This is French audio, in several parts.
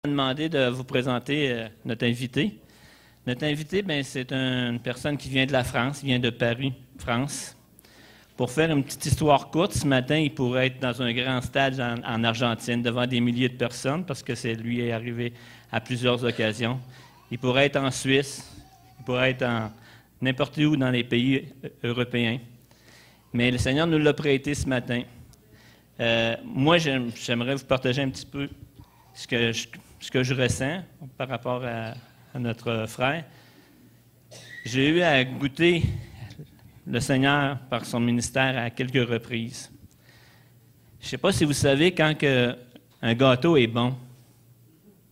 Demandé de vous présenter notre invité. Notre invité, c'est une personne qui vient de la France, vient de Paris, France. Pour faire une petite histoire courte, ce matin, il pourrait être dans un grand stade en Argentine, devant des milliers de personnes, parce que c'est lui est arrivé à plusieurs occasions. Il pourrait être en Suisse, il pourrait être n'importe où dans les pays européens. Mais le Seigneur nous l'a prêté ce matin. Moi, j'aimerais vous partager un petit peu ce que je ressens par rapport à notre frère. J'ai eu à goûter le Seigneur par son ministère à quelques reprises. Je ne sais pas si vous savez, quand un gâteau est bon,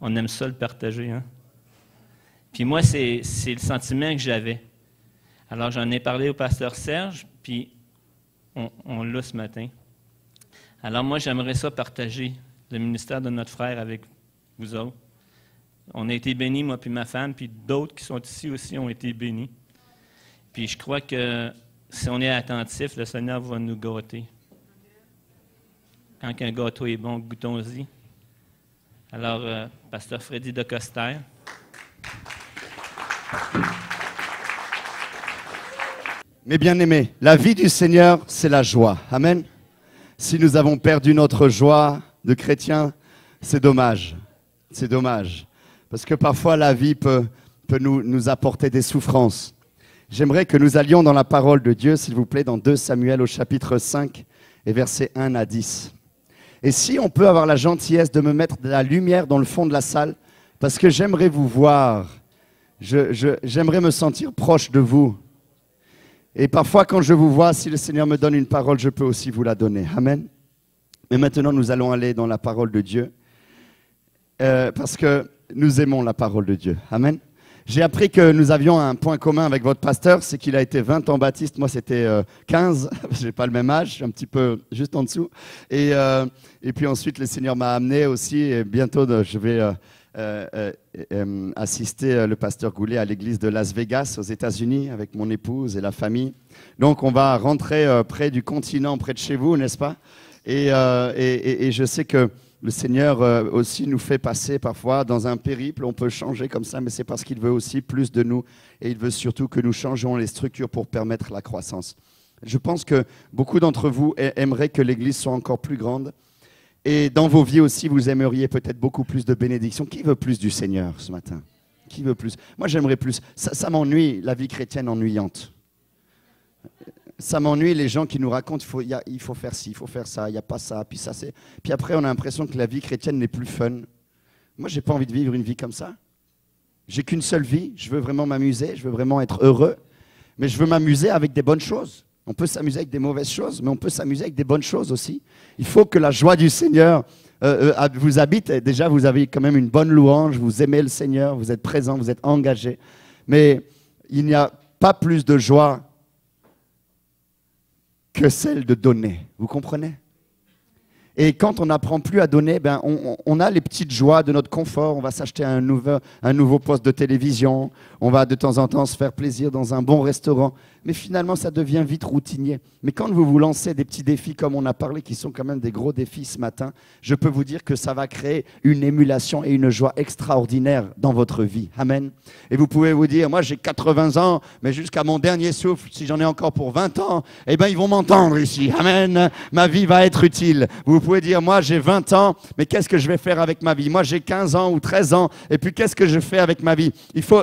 on aime ça le partager. Hein? Puis moi, c'est le sentiment que j'avais. Alors, j'en ai parlé au pasteur Serge, puis on l'a ce matin. Alors moi, j'aimerais ça partager le ministère de notre frère avec vous autres. On a été bénis, moi puis ma femme, puis d'autres qui sont ici aussi ont été bénis. Puis je crois que si on est attentif, le Seigneur va nous gâter. Quand un gâteau est bon, goûtons-y. Alors, pasteur Freddy de Coster. Mes bien-aimés, la vie du Seigneur, c'est la joie. Amen. Si nous avons perdu notre joie de chrétiens, c'est dommage. C'est dommage. Parce que parfois, la vie peut nous apporter des souffrances. J'aimerais que nous allions dans la parole de Dieu, s'il vous plaît, dans 2 Samuel au chapitre 5 et versets 1 à 10. Et si on peut avoir la gentillesse de me mettre de la lumière dans le fond de la salle, parce que j'aimerais vous voir, j'aimerais me sentir proche de vous. Et parfois, quand je vous vois, si le Seigneur me donne une parole, je peux aussi vous la donner. Amen. Mais maintenant, nous allons aller dans la parole de Dieu, parce que nous aimons la parole de Dieu. Amen. J'ai appris que nous avions un point commun avec votre pasteur, c'est qu'il a été 20 ans baptiste. Moi, c'était 15. Je n'ai pas le même âge, je suis un petit peu juste en dessous. Et puis ensuite, le Seigneur m'a amené aussi, et bientôt, je vais assister le pasteur Goulet à l'église de Las Vegas, aux États-Unis, avec mon épouse et la famille. Donc, on va rentrer près du continent, près de chez vous, n'est-ce pas? Et je sais que le Seigneur aussi nous fait passer parfois dans un périple. On peut changer comme ça, mais c'est parce qu'il veut aussi plus de nous. Et il veut surtout que nous changeons les structures pour permettre la croissance. Je pense que beaucoup d'entre vous aimeraient que l'Église soit encore plus grande. Et dans vos vies aussi, vous aimeriez peut-être beaucoup plus de bénédictions. Qui veut plus du Seigneur ce matin? Qui veut plus? Moi, j'aimerais plus. Ça m'ennuie, la vie chrétienne ennuyante. Ça m'ennuie les gens qui nous racontent il faut faire ci, il faut faire ça, il n'y a pas ça, puis ça c'est. Puis après, on a l'impression que la vie chrétienne n'est plus fun. Moi, je n'ai pas envie de vivre une vie comme ça. J'ai qu'une seule vie, je veux vraiment m'amuser, je veux vraiment être heureux, mais je veux m'amuser avec des bonnes choses. On peut s'amuser avec des mauvaises choses, mais on peut s'amuser avec des bonnes choses aussi. Il faut que la joie du Seigneur vous habite. Déjà, vous avez quand même une bonne louange, vous aimez le Seigneur, vous êtes présent, vous êtes engagé. Mais il n'y a pas plus de joie que celle de donner. Vous comprenez? Et quand on n'apprend plus à donner, on a les petites joies de notre confort. On va s'acheter un nouveau poste de télévision. On va de temps en temps se faire plaisir dans un bon restaurant. Mais finalement, ça devient vite routinier. Mais quand vous vous lancez des petits défis, comme on a parlé, qui sont quand même des gros défis ce matin, je peux vous dire que ça va créer une émulation et une joie extraordinaire dans votre vie. Amen. Et vous pouvez vous dire, moi j'ai 80 ans, mais jusqu'à mon dernier souffle, si j'en ai encore pour 20 ans, eh bien ils vont m'entendre ici. Amen. Ma vie va être utile. Vous pouvez dire, moi j'ai 20 ans, mais qu'est-ce que je vais faire avec ma vie? Moi j'ai 15 ans ou 13 ans, et puis qu'est-ce que je fais avec ma vie?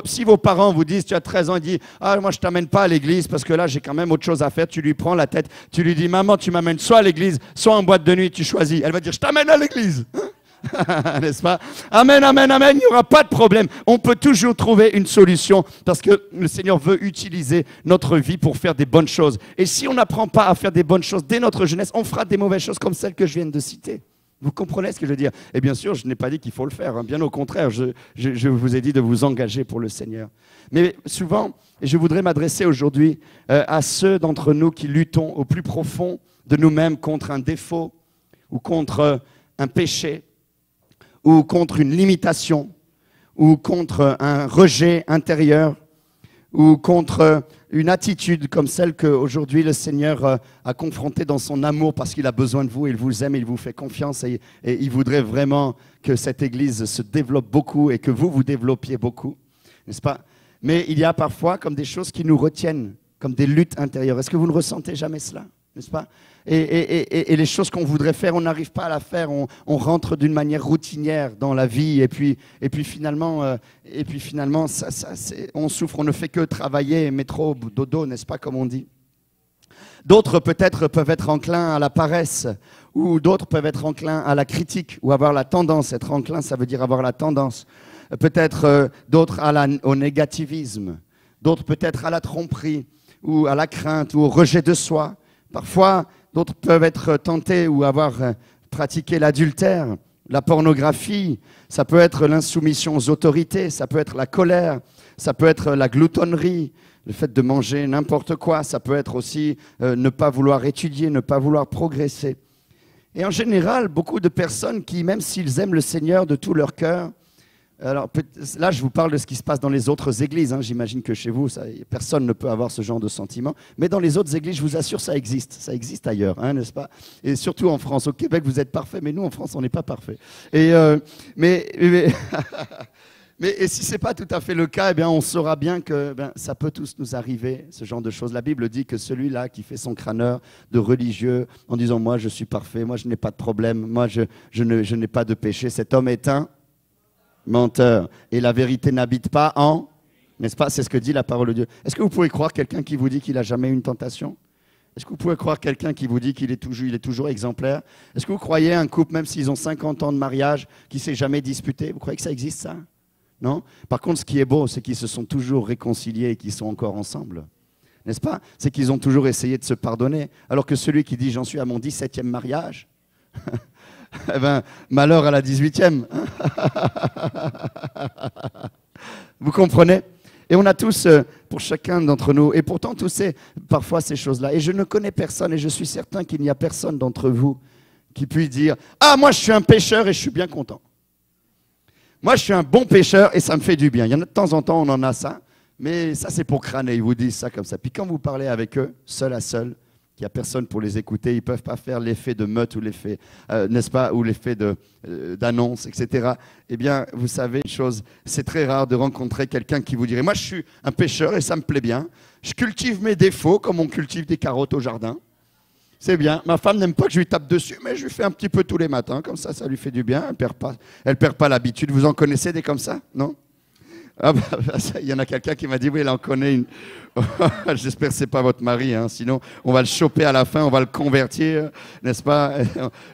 Si vos parents vous disent, tu as 13 ans, ils disent, ah moi je t'amène pas à l'église parce que là j'ai quand même autre chose à faire, tu lui prends la tête, tu lui dis, maman tu m'amènes soit à l'église, soit en boîte de nuit, tu choisis. Elle va dire, je t'amène à l'église. N'est-ce pas? Amen, amen, amen, il n'y aura pas de problème. On peut toujours trouver une solution parce que le Seigneur veut utiliser notre vie pour faire des bonnes choses. Et si on n'apprend pas à faire des bonnes choses dès notre jeunesse, on fera des mauvaises choses comme celles que je viens de citer. Vous comprenez ce que je veux dire? Et bien sûr, je n'ai pas dit qu'il faut le faire. Hein. Bien au contraire, je vous ai dit de vous engager pour le Seigneur. Mais souvent, et je voudrais m'adresser aujourd'hui à ceux d'entre nous qui luttons au plus profond de nous-mêmes contre un défaut ou contre un péché ou contre une limitation ou contre un rejet intérieur ou contre une attitude comme celle qu'aujourd'hui le Seigneur a confrontée dans son amour parce qu'il a besoin de vous, il vous aime, il vous fait confiance et il voudrait vraiment que cette Église se développe beaucoup et que vous vous développiez beaucoup, n'est-ce pas? Mais il y a parfois comme des choses qui nous retiennent, comme des luttes intérieures. Est-ce que vous ne ressentez jamais cela, n'est-ce pas? Et les choses qu'on voudrait faire, on n'arrive pas à la faire, on rentre d'une manière routinière dans la vie et puis finalement, on souffre, on ne fait que travailler, métro, dodo, n'est-ce pas, comme on dit. D'autres peut-être peuvent être enclins à la paresse ou d'autres peuvent être enclins à la critique ou avoir la tendance. Être enclin, ça veut dire avoir la tendance. Peut-être d'autres au négativisme, d'autres peut-être à la tromperie ou à la crainte ou au rejet de soi. Parfois, d'autres peuvent être tentés ou avoir pratiqué l'adultère, la pornographie, ça peut être l'insoumission aux autorités, ça peut être la colère, ça peut être la gloutonnerie, le fait de manger n'importe quoi, ça peut être aussi ne pas vouloir étudier, ne pas vouloir progresser. Et en général, beaucoup de personnes qui, même s'ils aiment le Seigneur de tout leur cœur, alors là je vous parle de ce qui se passe dans les autres églises, hein. J'imagine que chez vous, personne ne peut avoir ce genre de sentiment, mais dans les autres églises, je vous assure, ça existe ailleurs, hein, n'est-ce pas? Et surtout en France, au Québec vous êtes parfait, mais nous en France on n'est pas parfait. Mais si ce n'est pas tout à fait le cas, eh bien, on saura bien que ça peut tous nous arriver, ce genre de choses. La Bible dit que celui-là qui fait son crâneur de religieux en disant « moi je suis parfait, moi je n'ai pas de problème, moi je n'ai pas de péché », cet homme est un menteur. Et la vérité n'habite pas en... N'est-ce pas? C'est ce que dit la parole de Dieu. Est-ce que vous pouvez croire quelqu'un qui vous dit qu'il n'a jamais eu une tentation? Est-ce que vous pouvez croire quelqu'un qui vous dit qu'il est toujours exemplaire? Est-ce que vous croyez un couple, même s'ils ont 50 ans de mariage, qui ne s'est jamais disputé? Vous croyez que ça existe, ça? Non? Par contre, ce qui est beau, c'est qu'ils se sont toujours réconciliés et qu'ils sont encore ensemble. N'est-ce pas? C'est qu'ils ont toujours essayé de se pardonner. Alors que celui qui dit « j'en suis à mon 17e mariage », eh ben, malheur à la 18e. Vous comprenez? Et on a tous, pour chacun d'entre nous, et pourtant tous parfois ces choses-là. Et je ne connais personne, et je suis certain qu'il n'y a personne d'entre vous qui puisse dire « ah, moi je suis un pécheur et je suis bien content. Moi je suis un bon pécheur et ça me fait du bien. » Il y en a de temps en temps, on en a ça, mais ça c'est pour crâner, ils vous disent ça comme ça. Puis quand vous parlez avec eux, seul à seul, qu'il n'y a personne pour les écouter, ils ne peuvent pas faire l'effet de meute ou l'effet, n'est-ce pas, ou l'effet d'annonce, etc. Eh bien, vous savez une chose, c'est très rare de rencontrer quelqu'un qui vous dirait « moi, je suis un pécheur et ça me plaît bien. Je cultive mes défauts comme on cultive des carottes au jardin. C'est bien. Ma femme n'aime pas que je lui tape dessus, mais je lui fais un petit peu tous les matins. Comme ça lui fait du bien. Elle perd pas l'habitude. Vous en connaissez des comme ça, non? Ah bah, il y en a quelqu'un qui m'a dit, oui, il en connaît une. J'espère que ce n'est pas votre mari, hein, sinon on va le choper à la fin, on va le convertir, n'est-ce pas?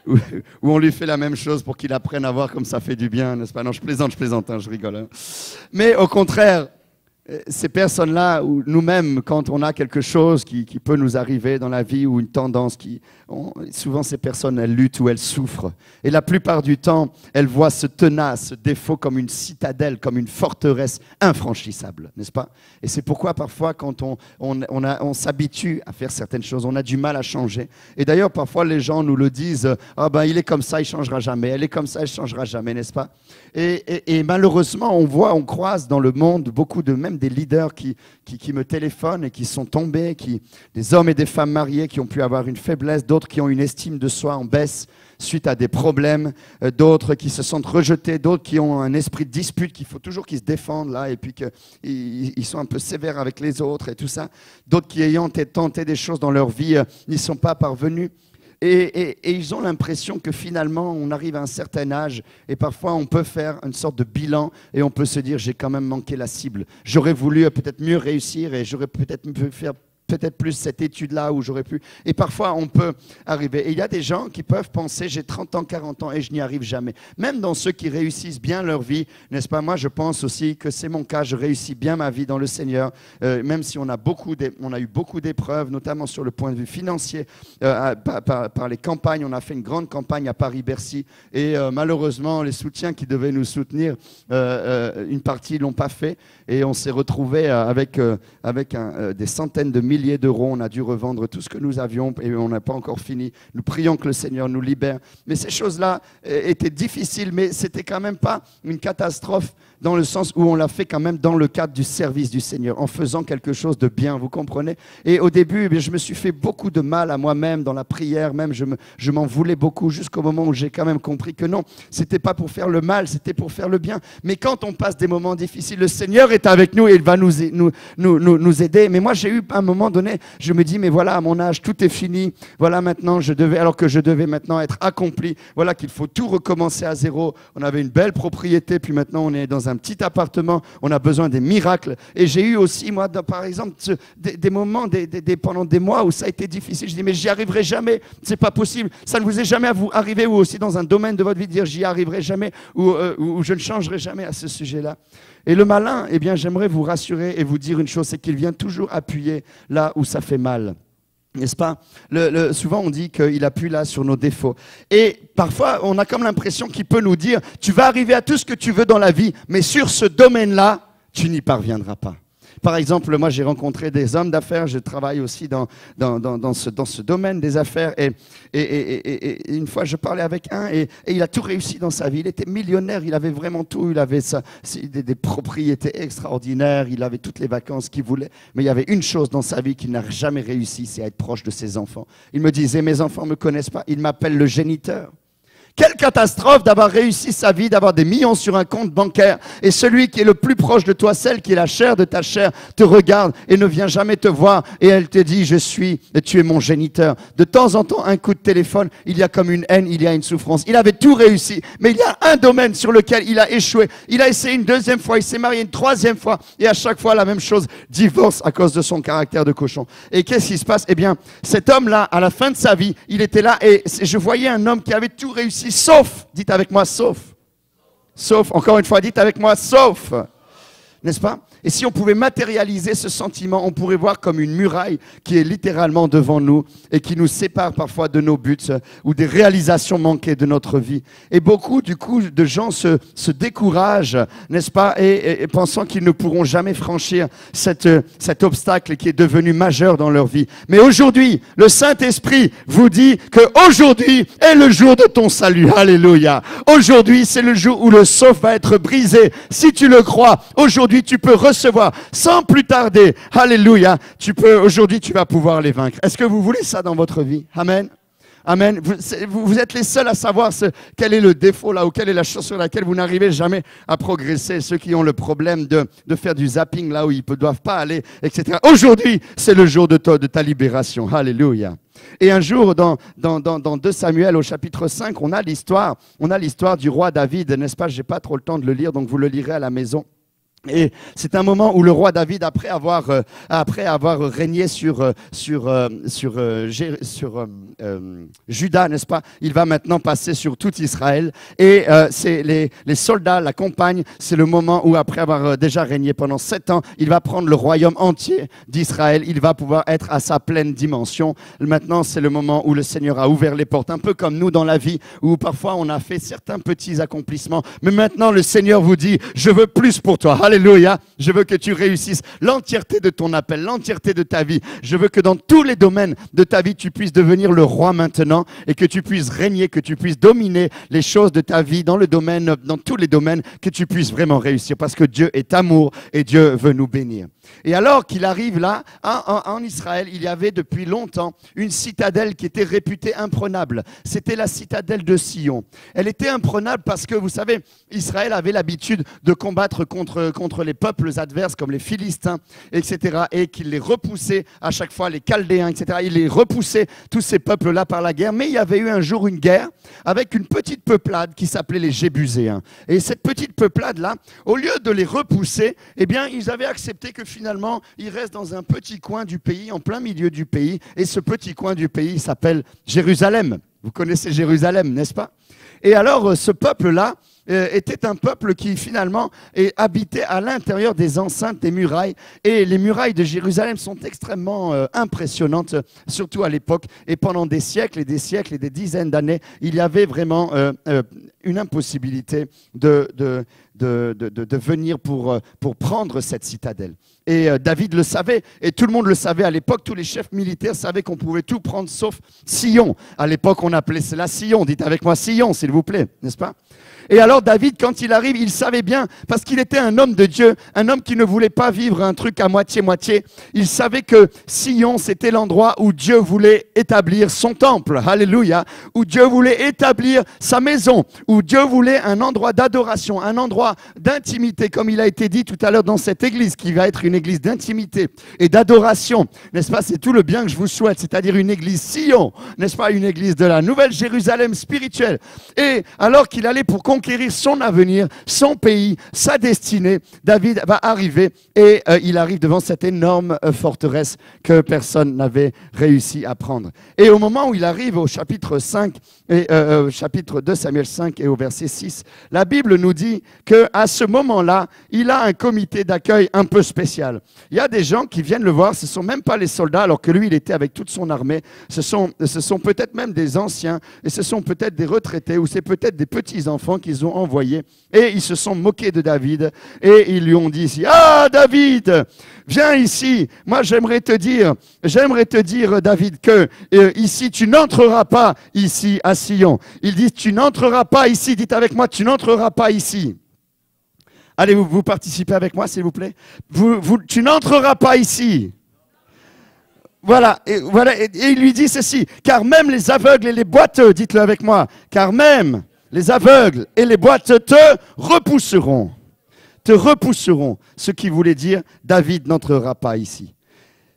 Ou on lui fait la même chose pour qu'il apprenne à voir comme ça fait du bien, n'est-ce pas? Non, je plaisante, hein, je rigole. Hein. Mais au contraire, ces personnes-là, ou nous-mêmes, quand on a quelque chose qui peut nous arriver dans la vie ou une tendance, souvent ces personnes, elles luttent ou elles souffrent. Et la plupart du temps, elles voient ce tenace, ce défaut comme une citadelle, comme une forteresse infranchissable, n'est-ce pas? Et c'est pourquoi parfois, quand on s'habitue à faire certaines choses, on a du mal à changer. Et d'ailleurs, parfois, les gens nous le disent, « ah ben, il est comme ça, il ne changera jamais. Elle est comme ça, elle ne changera jamais, n'est-ce pas ?» Et malheureusement, on croise dans le monde beaucoup même des leaders qui me téléphonent et qui sont tombés, des hommes et des femmes mariés qui ont pu avoir une faiblesse, d'autres qui ont une estime de soi en baisse suite à des problèmes, d'autres qui se sentent rejetés, d'autres qui ont un esprit de dispute, qu'il faut toujours qu'ils se défendent là, et puis qu'ils sont un peu sévères avec les autres et tout ça, d'autres qui ayant tenté des choses dans leur vie n'y sont pas parvenus. Et ils ont l'impression que finalement, on arrive à un certain âge et parfois on peut faire une sorte de bilan et on peut se dire, j'ai quand même manqué la cible. J'aurais voulu peut-être mieux réussir et j'aurais peut-être pu faire plus cette étude-là où j'aurais pu... Et parfois, on peut arriver. Et il y a des gens qui peuvent penser, j'ai 30 ans, 40 ans et je n'y arrive jamais. Même dans ceux qui réussissent bien leur vie, n'est-ce pas? Moi, je pense aussi que c'est mon cas. Je réussis bien ma vie dans le Seigneur, même si on a eu beaucoup d'épreuves, notamment sur le point de vue financier. Par les campagnes, on a fait une grande campagne à Paris-Bercy. Et malheureusement, les soutiens qui devaient nous soutenir, une partie ne l'ont pas fait. Et on s'est retrouvé avec des centaines de milliers milliers d'euros. On a dû revendre tout ce que nous avions et on n'a pas encore fini. Nous prions que le Seigneur nous libère. Mais ces choses-là étaient difficiles, mais c'était quand même pas une catastrophe dans le sens où on l'a fait quand même dans le cadre du service du Seigneur, en faisant quelque chose de bien, vous comprenez? Et au début, je me suis fait beaucoup de mal à moi-même dans la prière, même je m'en voulais beaucoup jusqu'au moment où j'ai quand même compris que non, c'était pas pour faire le mal, c'était pour faire le bien. Mais quand on passe des moments difficiles, le Seigneur est avec nous et il va nous aider. Mais moi, j'ai eu à un moment donné, je me dis, mais voilà, à mon âge, tout est fini. Voilà, maintenant, alors que je devais maintenant être accompli. Voilà qu'il faut tout recommencer à zéro. On avait une belle propriété, puis maintenant, on est dans un petit appartement. On a besoin des miracles. Et j'ai eu aussi, moi, par exemple, des moments, pendant des mois où ça a été difficile. Je dis, mais j'y arriverai jamais. C'est pas possible. Ça ne vous est jamais arrivé, ou aussi dans un domaine de votre vie, de dire, j'y arriverai jamais, ou je ne changerai jamais à ce sujet-là. Et le malin, eh bien, j'aimerais vous rassurer et vous dire une chose, c'est qu'il vient toujours appuyer là où ça fait mal. N'est-ce pas? Souvent, on dit qu'il appuie là sur nos défauts. Et parfois, on a comme l'impression qu'il peut nous dire, tu vas arriver à tout ce que tu veux dans la vie, mais sur ce domaine-là, tu n'y parviendras pas. Par exemple, moi, j'ai rencontré des hommes d'affaires. Je travaille aussi dans ce domaine des affaires. Et une fois, je parlais avec un et il a tout réussi dans sa vie. Il était millionnaire, il avait vraiment tout. Il avait des propriétés extraordinaires. Il avait toutes les vacances qu'il voulait. Mais il y avait une chose dans sa vie qu'il n'a jamais réussi, c'est à être proche de ses enfants. Il me disait, mes enfants ne me connaissent pas. Ils m'appellent le géniteur. Quelle catastrophe d'avoir réussi sa vie, d'avoir des millions sur un compte bancaire. Et celui qui est le plus proche de toi, celle qui est la chair de ta chair, te regarde et ne vient jamais te voir. Et elle te dit, et tu es mon géniteur. De temps en temps, un coup de téléphone, il y a comme une haine, il y a une souffrance. Il avait tout réussi, mais il y a un domaine sur lequel il a échoué. Il a essayé une deuxième fois, il s'est marié une troisième fois. Et à chaque fois, la même chose, divorce à cause de son caractère de cochon. Et qu'est-ce qui se passe? Eh bien, cet homme-là, à la fin de sa vie, il était là et je voyais un homme qui avait tout réussi. Sauf, dites avec moi, sauf. Sauf, encore une fois, dites avec moi, sauf. N'est-ce pas? Et si on pouvait matérialiser ce sentiment, on pourrait voir comme une muraille qui est littéralement devant nous et qui nous sépare parfois de nos buts ou des réalisations manquées de notre vie. Et beaucoup, du coup, de gens se découragent, n'est-ce pas, et pensant qu'ils ne pourront jamais franchir cet obstacle qui est devenu majeur dans leur vie. Mais aujourd'hui, le Saint-Esprit vous dit qu'aujourd'hui est le jour de ton salut. Alléluia. Aujourd'hui, c'est le jour où le sceau va être brisé. Si tu le crois, aujourd'hui, tu peux recevoir sans plus tarder. Alléluia. Aujourd'hui, tu vas pouvoir les vaincre. Est-ce que vous voulez ça dans votre vie? Amen. Amen. Vous êtes les seuls à savoir quel est le défaut là ou quelle est la chose sur laquelle vous n'arrivez jamais à progresser. Ceux qui ont le problème de faire du zapping là où ils ne doivent pas aller, etc. Aujourd'hui, c'est le jour de ta libération. Alléluia. Et un jour, dans 2 Samuel au chapitre 5, on a l'histoire du roi David, n'est-ce pas? Je n'ai pas trop le temps de le lire, donc vous le lirez à la maison. Et c'est un moment où le roi David, après avoir régné sur Juda, n'est-ce pas? Il va maintenant passer sur tout Israël. Et c'est les soldats l'accompagnent. C'est le moment où, après avoir déjà régné pendant 7 ans, il va prendre le royaume entier d'Israël. Il va pouvoir être à sa pleine dimension. Maintenant, c'est le moment où le Seigneur a ouvert les portes, un peu comme nous dans la vie, où parfois on a fait certains petits accomplissements. Mais maintenant, le Seigneur vous dit, je veux plus pour toi. Alléluia, je veux que tu réussisses l'entièreté de ton appel, l'entièreté de ta vie. Je veux que dans tous les domaines de ta vie, tu puisses devenir le roi maintenant et que tu puisses régner, que tu puisses dominer les choses de ta vie dans tous les domaines, que tu puisses vraiment réussir parce que Dieu est amour et Dieu veut nous bénir. Et alors qu'il arrive là, en Israël, il y avait depuis longtemps une citadelle qui était réputée imprenable. C'était la citadelle de Sion. Elle était imprenable parce que, vous savez, Israël avait l'habitude de combattre contre les peuples adverses comme les Philistins, etc. Et qu'il les repoussait à chaque fois, les Chaldéens, etc. Il les repoussait, tous ces peuples-là, par la guerre. Mais il y avait eu un jour une guerre avec une petite peuplade qui s'appelait les Jébuséens. Et cette petite peuplade-là, au lieu de les repousser, eh bien, ils avaient accepté que finalement, ils restent dans un petit coin du pays, en plein milieu du pays. Et ce petit coin du pays s'appelle Jérusalem. Vous connaissez Jérusalem, n'est-ce pas? Et alors, ce peuple-là était un peuple qui finalement habitait à l'intérieur des enceintes des murailles. Et les murailles de Jérusalem sont extrêmement impressionnantes, surtout à l'époque. Et pendant des siècles et des siècles et des dizaines d'années, il y avait vraiment une impossibilité de venir pour prendre cette citadelle. Et David le savait, et tout le monde le savait à l'époque, tous les chefs militaires savaient qu'on pouvait tout prendre sauf Sion. À l'époque, on appelait cela Sion. Dites avec moi Sion, s'il vous plaît, n'est-ce pas? Et alors David, quand il arrive, il savait bien, parce qu'il était un homme de Dieu, un homme qui ne voulait pas vivre un truc à moitié-moitié. Il savait que Sion, c'était l'endroit où Dieu voulait établir son temple. Alléluia. Où Dieu voulait établir sa maison. Où Dieu voulait un endroit d'adoration, un endroit d'intimité, comme il a été dit tout à l'heure dans cette église, qui va être une église d'intimité et d'adoration. N'est-ce pas? C'est tout le bien que je vous souhaite, c'est-à-dire une église Sion. N'est-ce pas? Une église de la Nouvelle Jérusalem spirituelle. Et alors qu'il allait pour conquérir son avenir, son pays, sa destinée, David va arriver et il arrive devant cette énorme forteresse que personne n'avait réussi à prendre. Et au moment où il arrive au chapitre 5, et, chapitre 2 Samuel 5 et au verset 6, la Bible nous dit qu'à ce moment-là, il a un comité d'accueil un peu spécial. Il y a des gens qui viennent le voir, ce ne sont même pas les soldats, alors que lui, il était avec toute son armée. Ce sont peut-être même des anciens, et ce sont peut-être des retraités, ou c'est peut-être des petits-enfants qu'ils ont envoyés. Et ils se sont moqués de David, et ils lui ont dit ici, « Ah, David, viens ici. Moi, j'aimerais te dire, David, que ici, tu n'entreras pas ici à Sion. » Il dit, « Tu n'entreras pas ici. » Dites avec moi, « Tu n'entreras pas ici. » Allez, vous participez avec moi, s'il vous plaît. Tu n'entreras pas ici. Voilà, et il lui dit ceci, « Car même les aveugles et les boiteux, dites-le avec moi, car même les aveugles et les boiteux te repousseront. » Te repousseront, ce qui voulait dire, David n'entrera pas ici.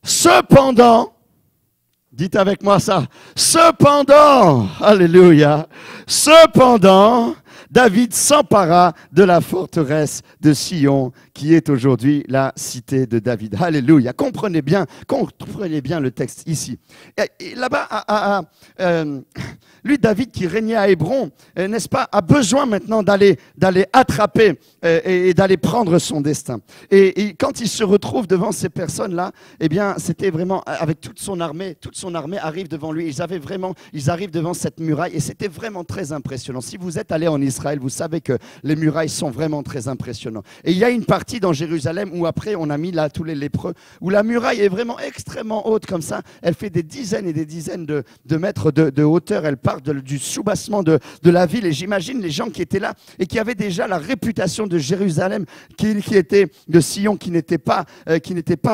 Cependant, dites avec moi ça, cependant, alléluia, cependant, David s'empara de la forteresse de Sion, qui est aujourd'hui la cité de David. Alléluia. Comprenez bien le texte ici. Et là-bas, lui, David, qui régnait à Hébron, n'est-ce pas, a besoin maintenant d'aller attraper et d'aller prendre son destin. Et quand il se retrouve devant ces personnes-là, eh bien, c'était vraiment avec toute son armée arrive devant lui. Ils arrivent devant cette muraille et c'était vraiment très impressionnant. Si vous êtes allé en Israël, vous savez que les murailles sont vraiment très impressionnantes. Et il y a une partie dans Jérusalem où après on a mis là tous les lépreux, où la muraille est vraiment extrêmement haute comme ça. Elle fait des dizaines et des dizaines de mètres de hauteur. Elle part du soubassement de la ville. Et j'imagine les gens qui étaient là et qui avaient déjà la réputation de Jérusalem, qui était de Sion, qui n'était pas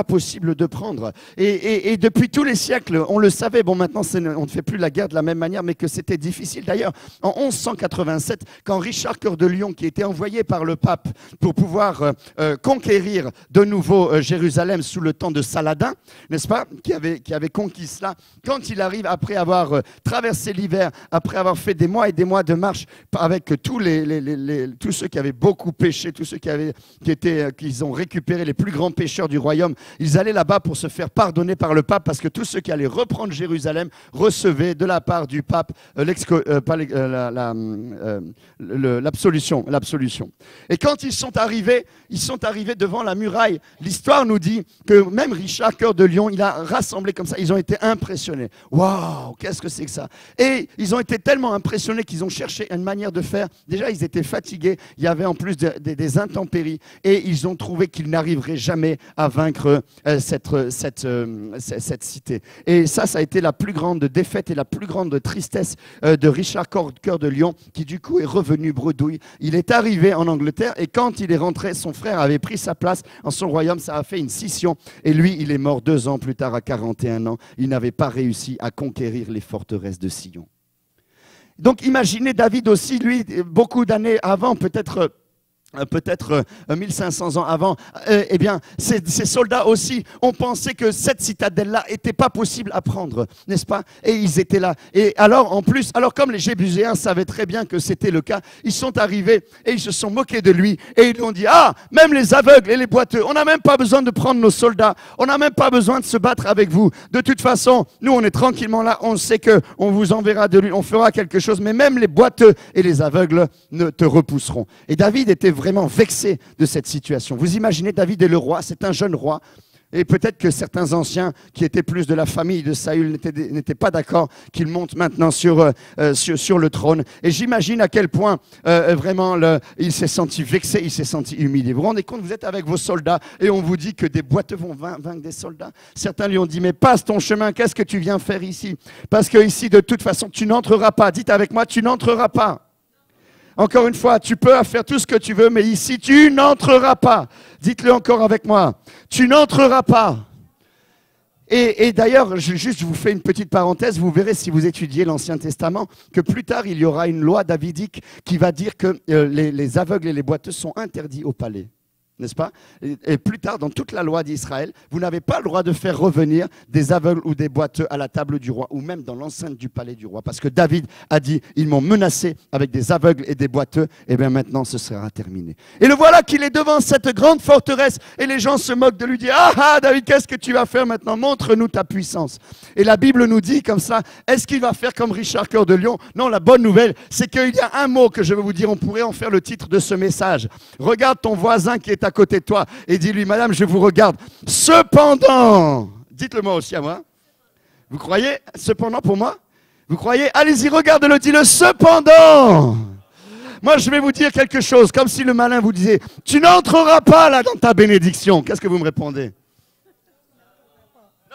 possible de prendre. Et depuis tous les siècles, on le savait. Bon, maintenant on ne fait plus la guerre de la même manière, mais que c'était difficile. D'ailleurs, en 1187, quand Richard Cœur de Lion, qui était envoyé par le pape pour pouvoir conquérir de nouveau Jérusalem sous le temps de Saladin, n'est-ce pas, qui avait conquis cela, quand il arrive après avoir traversé l'hiver, après avoir fait des mois et des mois de marche avec tous ceux qui avaient beaucoup péché, tous ceux qu'ils ont récupéré, les plus grands pécheurs du royaume, ils allaient là-bas pour se faire pardonner par le pape, parce que tous ceux qui allaient reprendre Jérusalem recevaient de la part du pape l'absolution. Et quand ils sont arrivés devant la muraille, l'histoire nous dit que même Richard Cœur de Lion, il a rassemblé comme ça, ils ont été impressionnés. Waouh, qu'est-ce que c'est que ça? Et ils ont été tellement impressionnés qu'ils ont cherché une manière de faire. Déjà, ils étaient fatigués, il y avait en plus des intempéries, et ils ont trouvé qu'ils n'arriveraient jamais à vaincre cette cité. Et ça a été la plus grande défaite et la plus grande tristesse de Richard Cœur de Lion, qui du coup est revenu bredouille. Il est arrivé en Angleterre, et quand il est rentré, son frère avait pris sa place en son royaume. Ça a fait une scission, et lui, il est mort 2 ans plus tard à 41 ans. Il n'avait pas réussi à conquérir les forteresses de Sion. Donc imaginez David aussi, lui, beaucoup d'années avant, peut-être 1500 ans avant, eh bien, ces soldats aussi ont pensé que cette citadelle-là n'était pas possible à prendre, n'est-ce pas? Et ils étaient là. Et alors, en plus, comme les Jébuséens savaient très bien que c'était le cas, ils sont arrivés et ils se sont moqués de lui. Et ils lui ont dit, ah, même les aveugles et les boiteux, on n'a même pas besoin de prendre nos soldats, on n'a même pas besoin de se battre avec vous. De toute façon, nous, on est tranquillement là, on sait qu'on vous enverra de lui, on fera quelque chose, mais même les boiteux et les aveugles ne te repousseront. Et David était vraiment vexé de cette situation. Vous imaginez, David est le roi, c'est un jeune roi. Et peut-être que certains anciens qui étaient plus de la famille de Saül n'étaient pas d'accord qu'il monte maintenant sur le trône. Et j'imagine à quel point vraiment il s'est senti vexé, il s'est senti humilié. Vous vous rendez compte, vous êtes avec vos soldats et on vous dit que des boiteux vont vaincre des soldats. Certains lui ont dit, mais passe ton chemin, qu'est-ce que tu viens faire ici? Parce que ici, de toute façon, tu n'entreras pas. Dites avec moi, tu n'entreras pas. Encore une fois, tu peux faire tout ce que tu veux, mais ici, tu n'entreras pas. Dites-le encore avec moi. Tu n'entreras pas. Et d'ailleurs, je vous fais une petite parenthèse. Vous verrez si vous étudiez l'Ancien Testament que plus tard, il y aura une loi davidique qui va dire que les aveugles et les boiteux sont interdits au palais. N'est-ce pas? Et plus tard, dans toute la loi d'Israël, vous n'avez pas le droit de faire revenir des aveugles ou des boiteux à la table du roi, ou même dans l'enceinte du palais du roi. Parce que David a dit, ils m'ont menacé avec des aveugles et des boiteux, et bien maintenant ce sera terminé. Et le voilà qu'il est devant cette grande forteresse, et les gens se moquent de lui, dire, ah David, qu'est-ce que tu vas faire maintenant? Montre-nous ta puissance. Et la Bible nous dit comme ça, est-ce qu'il va faire comme Richard Cœur de Lion? Non, la bonne nouvelle, c'est qu'il y a un mot que je veux vous dire, on pourrait en faire le titre de ce message. Regarde ton voisin qui est à côté de toi et dis-lui, madame, je vous regarde. Cependant, dites-le moi aussi à moi. Vous croyez? Cependant pour moi? Vous croyez? Allez-y, regarde-le, dis-le. Cependant, moi je vais vous dire quelque chose, comme si le malin vous disait, tu n'entreras pas là dans ta bénédiction. Qu'est-ce que vous me répondez?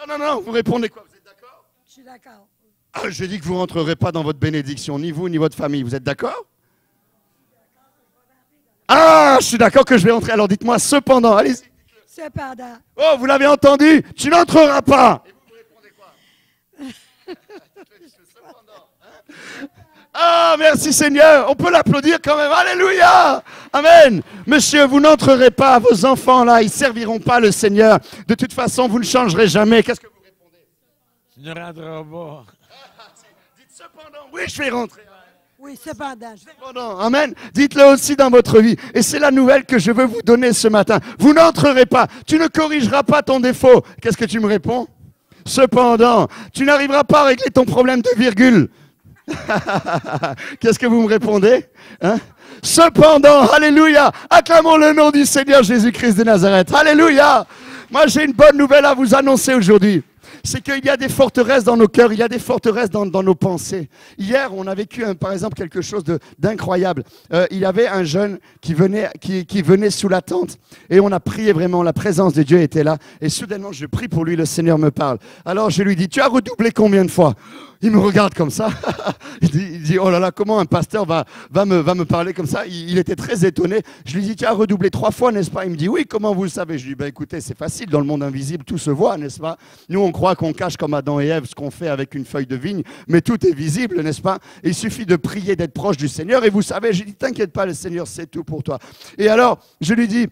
Non, vous répondez quoi? Vous êtes d'accord? Je suis d'accord. Ah, je dis que vous ne rentrerez pas dans votre bénédiction, ni vous, ni votre famille. Vous êtes d'accord? Ah, je suis d'accord que je vais entrer. Alors dites-moi, cependant, allez-y. Cependant. Oh, vous l'avez entendu? Tu n'entreras pas. Et vous répondez quoi? Ah, merci Seigneur. On peut l'applaudir quand même. Alléluia. Amen. Monsieur, vous n'entrerez pas. Vos enfants, là, ils ne serviront pas le Seigneur. De toute façon, vous ne changerez jamais. Qu'est-ce que vous répondez? Tu ne rentreras pas. Dites cependant, oui, je vais rentrer. Oui, cependant. Cependant, amen. Dites-le aussi dans votre vie. Et c'est la nouvelle que je veux vous donner ce matin. Vous n'entrerez pas. Tu ne corrigeras pas ton défaut. Qu'est-ce que tu me réponds? Cependant, tu n'arriveras pas à régler ton problème de virgule. Qu'est-ce que vous me répondez? Hein? Cependant, alléluia. Acclamons le nom du Seigneur Jésus-Christ de Nazareth. Alléluia. Moi, j'ai une bonne nouvelle à vous annoncer aujourd'hui. C'est qu'il y a des forteresses dans nos cœurs, il y a des forteresses dans nos pensées. Hier, on a vécu, par exemple, quelque chose d'incroyable. Il y avait un jeune qui venait sous la tente et on a prié vraiment, la présence de Dieu était là. Et soudainement, je prie pour lui, le Seigneur me parle. Alors je lui dis, tu as redoublé combien de fois? Il me regarde comme ça. Il dit, oh là là, comment un pasteur va me parler comme ça? Il était très étonné. Je lui dis, tu as redoublé 3 fois, n'est-ce pas? Il me dit, oui, comment vous le savez? Je lui dis, ben, écoutez, c'est facile, dans le monde invisible, tout se voit, n'est-ce pas? Nous, on croit qu'on cache comme Adam et Ève ce qu'on fait avec une feuille de vigne, mais tout est visible, n'est-ce pas? Il suffit de prier, d'être proche du Seigneur. Et vous savez, j'ai dit, t'inquiète pas, le Seigneur sait tout pour toi. Et alors, je lui dis,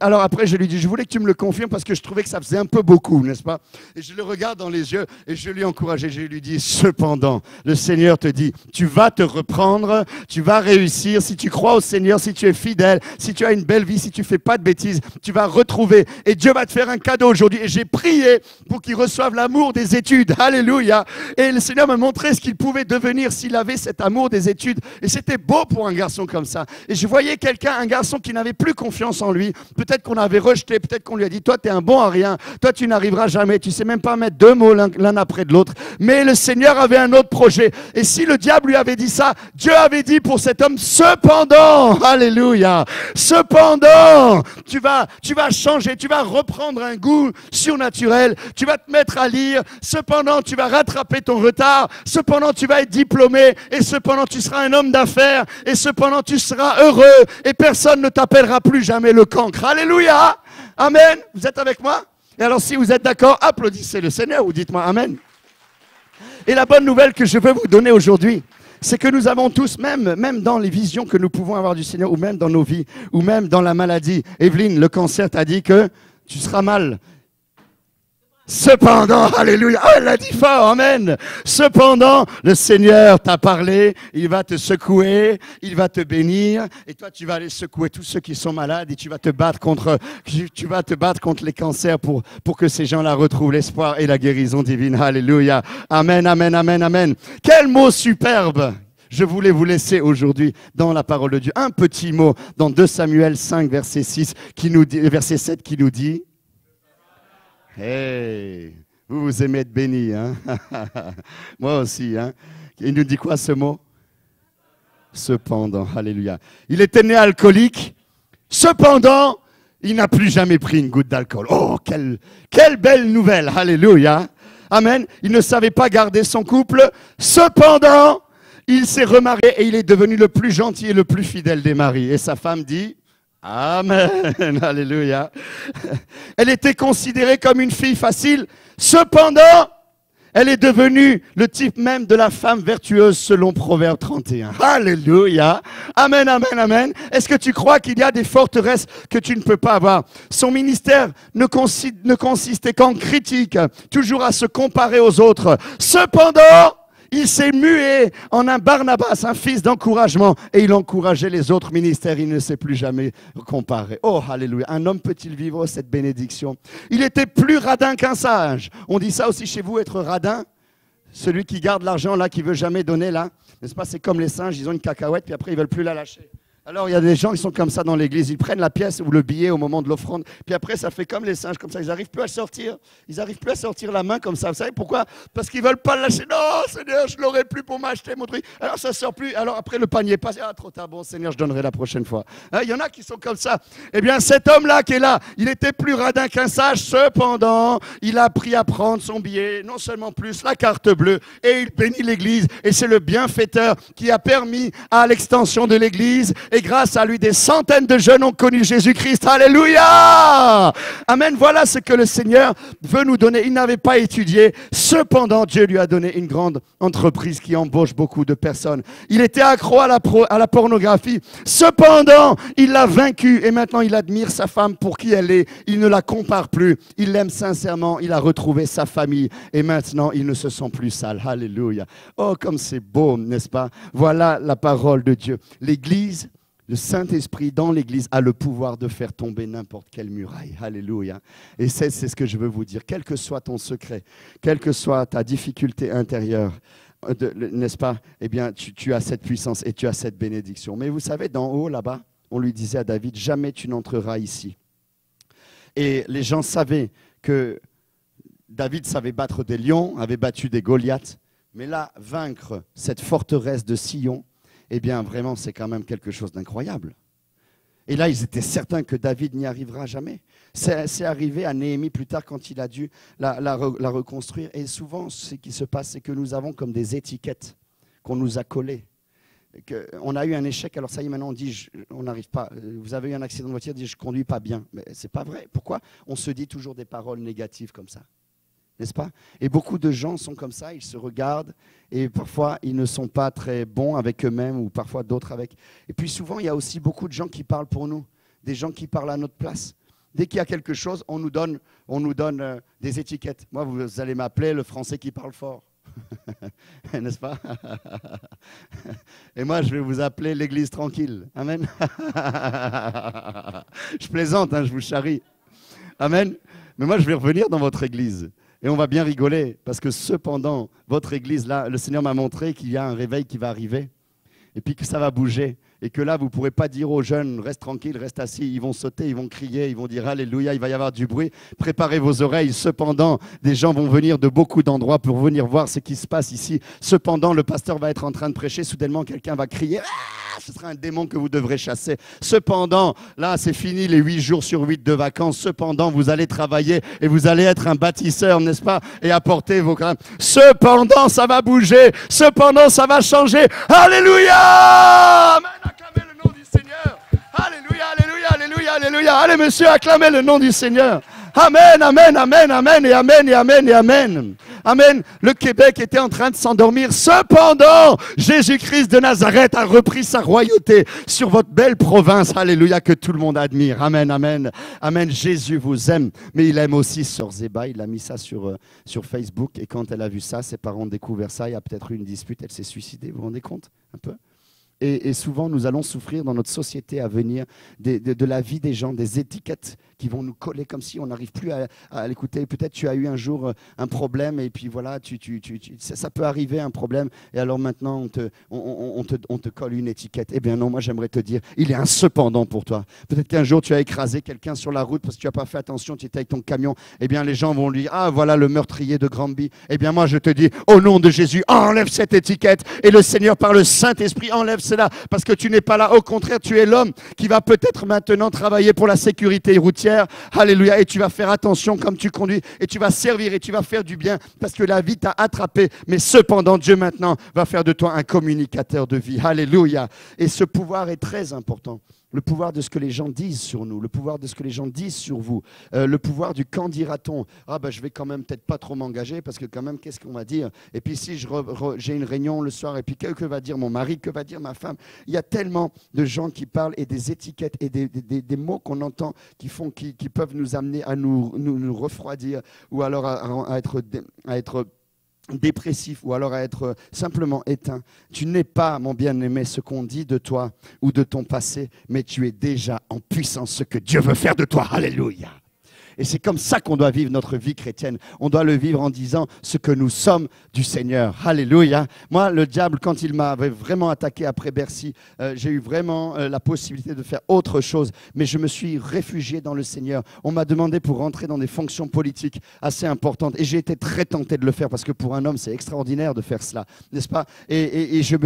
alors après, je lui dis, je voulais que tu me le confirmes parce que je trouvais que ça faisait un peu beaucoup, n'est-ce pas? Et je le regarde dans les yeux et je lui encourage et je lui dis, cependant, le Seigneur te dit, tu vas te reprendre, tu vas réussir. Si tu crois au Seigneur, si tu es fidèle, si tu as une belle vie, si tu fais pas de bêtises, tu vas retrouver. Et Dieu va te faire un cadeau aujourd'hui. Et j'ai prié pour qu'il reçoive l'amour des études. Alléluia. Et le Seigneur m'a montré ce qu'il pouvait devenir s'il avait cet amour des études. Et c'était beau pour un garçon comme ça. Et je voyais un garçon qui n'avait plus confiance en lui. Peut-être qu'on avait rejeté, peut-être qu'on lui a dit, toi, tu es un bon à rien. Toi, tu n'arriveras jamais. Tu sais même pas mettre 2 mots l'un après de l'autre. Mais le Seigneur avait un autre projet. Et si le diable lui avait dit ça, Dieu avait dit pour cet homme, cependant, alléluia, cependant, tu vas changer, tu vas reprendre un goût surnaturel, tu vas te mettre à lire, cependant, tu vas rattraper ton retard, cependant, tu vas être diplômé, et cependant, tu seras un homme d'affaires, et cependant, tu seras heureux, et personne ne t'appellera plus jamais le cancre. Alléluia, amen. Vous êtes avec moi? Et alors, si vous êtes d'accord, applaudissez le Seigneur ou dites-moi amen. Et la bonne nouvelle que je veux vous donner aujourd'hui, c'est que nous avons tous, même dans les visions que nous pouvons avoir du Seigneur, ou même dans nos vies, ou même dans la maladie. Evelyne, le cancer t'a dit que tu seras mal. Cependant, alléluia, elle l'a dit fort, amen. Cependant, le Seigneur t'a parlé, il va te secouer, il va te bénir, et toi tu vas aller secouer tous ceux qui sont malades, et tu vas te battre contre les cancers pour que ces gens-là retrouvent l'espoir et la guérison divine. Alléluia, amen, amen, amen, amen. Quel mot superbe! Je voulais vous laisser aujourd'hui dans la parole de Dieu. Un petit mot dans 2 Samuel 5, verset 7 qui nous dit Hey, vous aimez être béni, hein? Moi aussi, hein? Il nous dit quoi ce mot? Cependant, alléluia. Il était né alcoolique, cependant, il n'a plus jamais pris une goutte d'alcool. Oh, quelle belle nouvelle, alléluia. Amen. Il ne savait pas garder son couple, cependant, il s'est remarié et il est devenu le plus gentil et le plus fidèle des maris. Et sa femme dit, Amen, alléluia. Elle était considérée comme une fille facile, cependant, elle est devenue le type même de la femme vertueuse selon Proverbe 31. Alléluia. Amen, amen, amen. Est-ce que tu crois qu'il y a des forteresses que tu ne peux pas avoir? Son ministère ne consistait qu'en critique, toujours à se comparer aux autres. Cependant, il s'est mué en un Barnabas, un fils d'encouragement, et il encourageait les autres ministères. Il ne s'est plus jamais comparé. Oh, alléluia. Un homme peut-il vivre cette bénédiction? Il était plus radin qu'un sage. On dit ça aussi chez vous, être radin? Celui qui garde l'argent, là, qui veut jamais donner, là. N'est-ce pas? C'est comme les singes, ils ont une cacahuète, puis après, ils veulent plus la lâcher. Alors, il y a des gens qui sont comme ça dans l'église. Ils prennent la pièce ou le billet au moment de l'offrande. Puis après, ça fait comme les singes, comme ça. Ils n'arrivent plus à sortir. Ils n'arrivent plus à sortir la main comme ça. Vous savez pourquoi? Parce qu'ils ne veulent pas le lâcher. Non, Seigneur, je ne l'aurai plus pour m'acheter mon truc. Alors, ça ne sort plus. Alors, après, le panier passe. Ah, trop tard. Bon, Seigneur, je donnerai la prochaine fois. Il y en a qui sont comme ça. Eh bien, cet homme-là qui est là, il était plus radin qu'un sage. Cependant, il a appris à prendre son billet, non seulement plus, la carte bleue. Et il bénit l'église. Et c'est le bienfaiteur qui a permis à l'extension de l'église. Et grâce à lui, des centaines de jeunes ont connu Jésus-Christ. Alléluia! Amen. Voilà ce que le Seigneur veut nous donner. Il n'avait pas étudié. Cependant, Dieu lui a donné une grande entreprise qui embauche beaucoup de personnes. Il était accro à la pornographie. Cependant, il l'a vaincu et maintenant il admire sa femme pour qui elle est. Il ne la compare plus. Il l'aime sincèrement. Il a retrouvé sa famille et maintenant il ne se sent plus sale. Alléluia. Oh, comme c'est beau, n'est-ce pas? Voilà la parole de Dieu. L'Église, le Saint-Esprit dans l'Église a le pouvoir de faire tomber n'importe quelle muraille. Alléluia. Et c'est ce que je veux vous dire. Quel que soit ton secret, quelle que soit ta difficulté intérieure, n'est-ce pas? Eh bien, tu as cette puissance et tu as cette bénédiction. Mais vous savez, d'en haut, là-bas, on lui disait à David, jamais tu n'entreras ici. Et les gens savaient que David savait battre des lions, avait battu des Goliaths. Mais là, vaincre cette forteresse de Sion, eh bien, vraiment, c'est quand même quelque chose d'incroyable. Et là, ils étaient certains que David n'y arrivera jamais. C'est arrivé à Néhémie plus tard quand il a dû la reconstruire. Et souvent, ce qui se passe, c'est que nous avons comme des étiquettes qu'on nous a collées. On a eu un échec, alors ça y est, maintenant on dit, on n'arrive pas. Vous avez eu un accident de voiture, on dit, je ne conduis pas bien. Mais ce n'est pas vrai. Pourquoi? On se dit toujours des paroles négatives comme ça. N'est-ce pas? Et beaucoup de gens sont comme ça, ils se regardent et parfois ils ne sont pas très bons avec eux-mêmes ou parfois d'autres avec. Et puis souvent, il y a aussi beaucoup de gens qui parlent pour nous, des gens qui parlent à notre place. Dès qu'il y a quelque chose, on nous donne des étiquettes. Moi, vous allez m'appeler le Français qui parle fort. N'est-ce pas? Et moi, je vais vous appeler l'église tranquille. Amen. Je plaisante, hein, je vous charrie. Amen. Mais moi, je vais revenir dans votre église. Et on va bien rigoler, parce que cependant, votre église, là, le Seigneur m'a montré qu'il y a un réveil qui va arriver, et puis que ça va bouger, et que là, vous ne pourrez pas dire aux jeunes, reste tranquille, reste assis, ils vont sauter, ils vont crier, ils vont dire Alléluia, il va y avoir du bruit, préparez vos oreilles. Cependant, des gens vont venir de beaucoup d'endroits pour venir voir ce qui se passe ici. Cependant, le pasteur va être en train de prêcher, soudainement, quelqu'un va crier ce sera un démon que vous devrez chasser. Cependant, là, c'est fini les 8 jours sur 8 de vacances. Cependant, vous allez travailler et vous allez être un bâtisseur, n'est-ce pas? Et apporter vos grains. Cependant, ça va bouger. Cependant, ça va changer. Alléluia! Amen. Acclamez le nom du Seigneur. Alléluia, alléluia, alléluia, alléluia. Allez, monsieur, acclamez le nom du Seigneur. Amen, amen, amen, amen, et amen, et amen, et amen. Amen. Le Québec était en train de s'endormir. Cependant, Jésus-Christ de Nazareth a repris sa royauté sur votre belle province. Alléluia, que tout le monde admire. Amen, amen. Amen. Jésus vous aime. Mais il aime aussi Sœur Zéba. Il a mis ça sur Facebook. Et quand elle a vu ça, ses parents ont découvert ça. Il y a peut-être eu une dispute. Elle s'est suicidée. Vous vous rendez compte un peu? Et souvent, nous allons souffrir dans notre société à venir de la vie des gens, des étiquettes qui vont nous coller comme si on n'arrive plus à l'écouter. Peut-être tu as eu un jour un problème et puis voilà, ça peut arriver un problème et alors maintenant on te colle une étiquette. Eh bien non, moi j'aimerais te dire, il y a un cependant pour toi. Peut-être qu'un jour tu as écrasé quelqu'un sur la route parce que tu n'as pas fait attention, tu étais avec ton camion. Eh bien les gens vont lui dire, ah voilà le meurtrier de Granby. Eh bien moi je te dis, au nom de Jésus, enlève cette étiquette et le Seigneur par le Saint-Esprit enlève cela parce que tu n'es pas là. Au contraire, tu es l'homme qui va peut-être maintenant travailler pour la sécurité routière. Alléluia. Et tu vas faire attention comme tu conduis et tu vas servir et tu vas faire du bien parce que la vie t'a attrapé. Mais cependant, Dieu maintenant va faire de toi un communicateur de vie. Alléluia. Et ce pouvoir est très important. Le pouvoir de ce que les gens disent sur nous, le pouvoir de ce que les gens disent sur vous, le pouvoir du quand dira-t-on. Ah ben je vais quand même peut-être pas trop m'engager parce que quand même qu'est-ce qu'on va dire. Et puis si j'ai une réunion le soir et puis que va dire mon mari, que va dire ma femme. Il y a tellement de gens qui parlent et des étiquettes et des mots qu'on entend qui peuvent nous amener à nous refroidir ou alors à être dépressif ou alors à être simplement éteint. Tu n'es pas, mon bien-aimé, ce qu'on dit de toi ou de ton passé, mais tu es déjà en puissance ce que Dieu veut faire de toi. Alléluia. Et c'est comme ça qu'on doit vivre notre vie chrétienne. On doit le vivre en disant ce que nous sommes du Seigneur. Alléluia. Moi, le diable, quand il m'avait vraiment attaqué après Bercy, j'ai eu vraiment la possibilité de faire autre chose. Mais je me suis réfugié dans le Seigneur. On m'a demandé pour rentrer dans des fonctions politiques assez importantes. Et j'ai été très tenté de le faire parce que pour un homme, c'est extraordinaire de faire cela. N'est-ce pas? Et je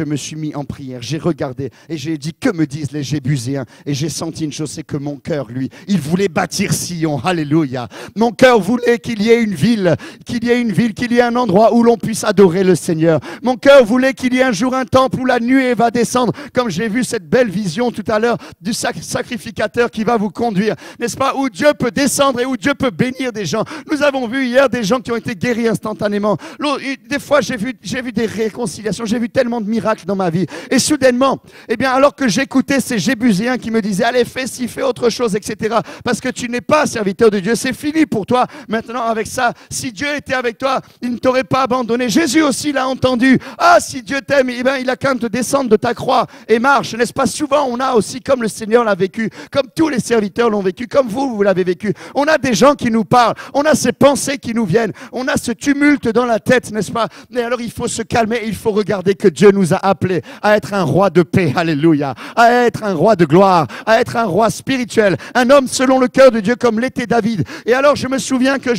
me suis mis en prière. J'ai regardé et j'ai dit, que me disent les Jébuséens? Et j'ai senti une chose, c'est que mon cœur, lui, il voulait bâtir Sion. Alléluia. Mon cœur voulait qu'il y ait une ville, qu'il y ait un endroit où l'on puisse adorer le Seigneur. Mon cœur voulait qu'il y ait un jour un temple où la nuée va descendre, comme j'ai vu cette belle vision tout à l'heure du sacrificateur qui va vous conduire, n'est-ce pas, où Dieu peut descendre et où Dieu peut bénir des gens. Nous avons vu hier des gens qui ont été guéris instantanément. Des fois, j'ai vu des réconciliations, j'ai vu tellement de miracles dans ma vie. Et soudainement, eh bien, alors que j'écoutais ces Jébuséens qui me disaient, allez, fais ci, fais autre chose, etc. Parce que tu n'es pas serviteur de Dieu, c'est fini pour toi. Maintenant, avec ça, si Dieu était avec toi, il ne t'aurait pas abandonné. Jésus aussi l'a entendu. Ah, si Dieu t'aime, eh bien, il a qu'à te descendre de ta croix et marche. N'est-ce pas? Souvent, on a aussi, comme le Seigneur l'a vécu, comme tous les serviteurs l'ont vécu, comme vous l'avez vécu. On a des gens qui nous parlent. On a ces pensées qui nous viennent. On a ce tumulte dans la tête, n'est-ce pas? Mais alors, il faut se calmer. Il faut regarder que Dieu nous a appelés à être un roi de paix. Alléluia. À être un roi de gloire. À être un roi spirituel. Un homme selon le cœur de Dieu comme l'était David. Et alors je me souviens que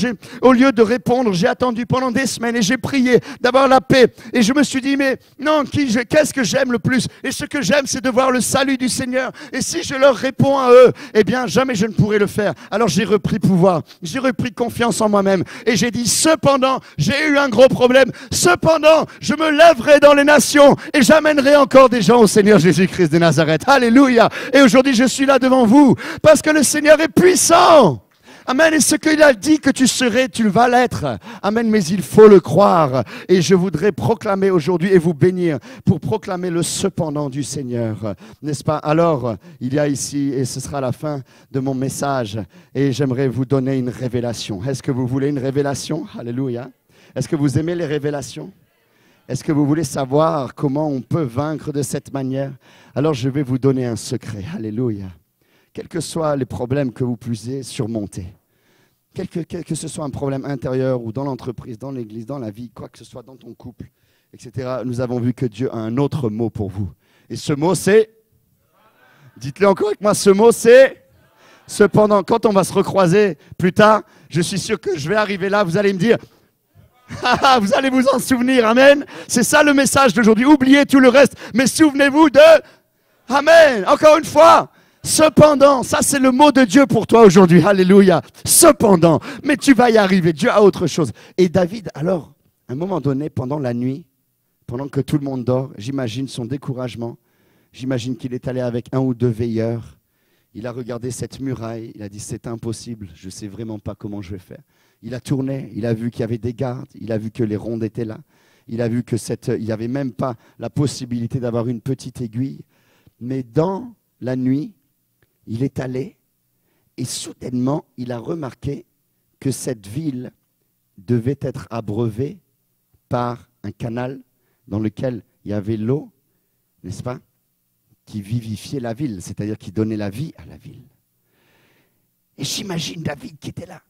au lieu de répondre, j'ai attendu pendant des semaines et j'ai prié d'avoir la paix. Et je me suis dit, mais non, qu'est-ce que j'aime le plus? Et ce que j'aime, c'est de voir le salut du Seigneur. Et si je leur réponds à eux, eh bien jamais je ne pourrai le faire. Alors j'ai repris pouvoir, j'ai repris confiance en moi-même. Et j'ai dit, cependant, j'ai eu un gros problème. Cependant, je me lèverai dans les nations et j'amènerai encore des gens au Seigneur Jésus-Christ de Nazareth. Alléluia. Et aujourd'hui, je suis là devant vous parce que le Seigneur est puissant. Amen. Et ce qu'il a dit que tu serais, tu vas l'être. Amen. Mais il faut le croire. Et je voudrais proclamer aujourd'hui et vous bénir pour proclamer le cependant du Seigneur. N'est-ce pas? Alors, il y a ici, et ce sera la fin de mon message, et j'aimerais vous donner une révélation. Est-ce que vous voulez une révélation? Alléluia. Est-ce que vous aimez les révélations? Est-ce que vous voulez savoir comment on peut vaincre de cette manière? Alors, je vais vous donner un secret. Alléluia. Quels que soient les problèmes que vous puissiez surmonter, que ce soit un problème intérieur ou dans l'entreprise, dans l'église, dans la vie, quoi que ce soit dans ton couple, etc., nous avons vu que Dieu a un autre mot pour vous. Et ce mot, c'est... Dites-le encore avec moi, ce mot, c'est... Cependant, quand on va se recroiser plus tard, je suis sûr que je vais arriver là, vous allez me dire... vous allez vous en souvenir, amen. C'est ça le message d'aujourd'hui. Oubliez tout le reste, mais souvenez-vous de... Amen. Encore une fois... Cependant, ça c'est le mot de Dieu pour toi aujourd'hui, alléluia. Cependant, mais tu vas y arriver, Dieu a autre chose. Et David, alors, à un moment donné, pendant la nuit, pendant que tout le monde dort, j'imagine son découragement, j'imagine qu'il est allé avec un ou deux veilleurs, il a regardé cette muraille, il a dit c'est impossible, je ne sais vraiment pas comment je vais faire. Il a tourné, il a vu qu'il y avait des gardes, il a vu que les rondes étaient là, il a vu que il n'y avait même pas la possibilité d'avoir une petite aiguille, mais dans la nuit, il est allé et soudainement, il a remarqué que cette ville devait être abreuvée par un canal dans lequel il y avait l'eau n'est-ce pas? Qui vivifiait la ville, c'est-à-dire qui donnait la vie à la ville. Et j'imagine David qui était là,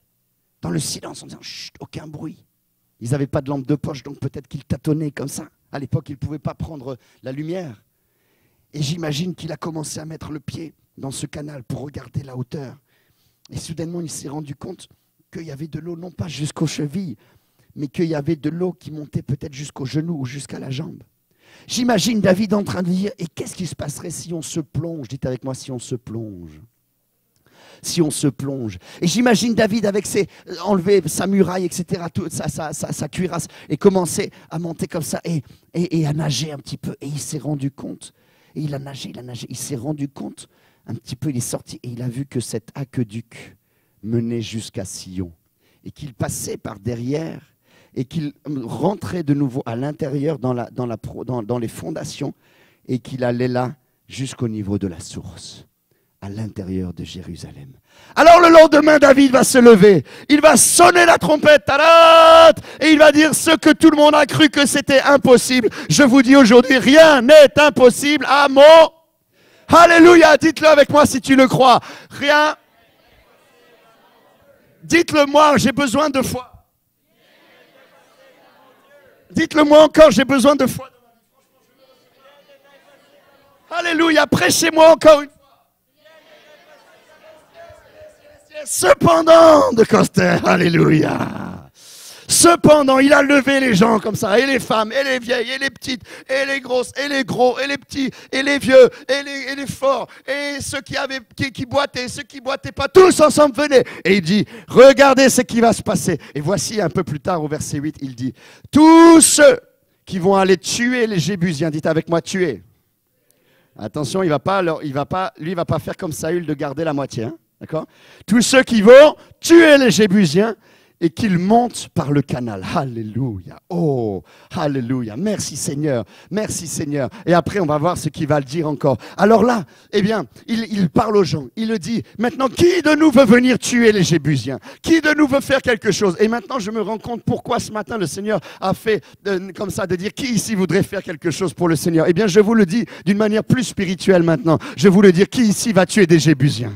dans le silence, en disant « Chut, aucun bruit ». Ils n'avaient pas de lampe de poche, donc peut-être qu'ils tâtonnaient comme ça. À l'époque, ils ne pouvaient pas prendre la lumière. Et j'imagine qu'il a commencé à mettre le pied dans ce canal pour regarder la hauteur. Et soudainement, il s'est rendu compte qu'il y avait de l'eau, non pas jusqu'aux chevilles, mais qu'il y avait de l'eau qui montait peut-être jusqu'aux genoux ou jusqu'à la jambe. J'imagine David en train de dire, et qu'est-ce qui se passerait si on se plonge? Dites avec moi, si on se plonge. Si on se plonge. Et j'imagine David avec enlever sa muraille, etc., sa cuirasse, et commencer à monter comme ça, et à nager un petit peu. Et il s'est rendu compte, et il a nagé, il s'est rendu compte, un petit peu, il est sorti, et il a vu que cet aqueduc menait jusqu'à Sion, et qu'il passait par derrière, et qu'il rentrait de nouveau à l'intérieur dans les fondations, et qu'il allait là jusqu'au niveau de la source, à l'intérieur de Jérusalem. Alors le lendemain, David va se lever, il va sonner la trompette, tadat, et il va dire ce que tout le monde a cru que c'était impossible. Je vous dis aujourd'hui, rien n'est impossible à mon... Alléluia, dites-le avec moi si tu le crois. Rien. Dites-le moi, j'ai besoin de foi. Dites-le moi encore, j'ai besoin de foi. Alléluia, prêchez-moi encore une fois. Cependant, de Coster, alléluia. Cependant, il a levé les gens comme ça, et les femmes, et les vieilles, et les petites, et les grosses, et les gros, et les petits, et les vieux, et les forts, et ceux qui boitaient, ceux qui boitaient pas, tous ensemble venaient. Et il dit, regardez ce qui va se passer. Et voici un peu plus tard au verset 8, il dit, tous ceux qui vont aller tuer les Jébusiens, dites avec moi, tuer. Attention, lui, il va pas faire comme Saül de garder la moitié, hein. D'accord? Tous ceux qui vont tuer les Jébusiens et qu'ils montent par le canal. Alléluia. Oh, alléluia. Merci Seigneur. Merci Seigneur. Et après, on va voir ce qu'il va le dire encore. Alors là, eh bien, il parle aux gens. Il le dit. Maintenant, qui de nous veut venir tuer les Jébusiens? Qui de nous veut faire quelque chose? Et maintenant, je me rends compte pourquoi ce matin, le Seigneur a fait comme ça, de dire qui ici voudrait faire quelque chose pour le Seigneur? Eh bien, je vous le dis d'une manière plus spirituelle maintenant. Je vous le dire, qui ici va tuer des Jébusiens?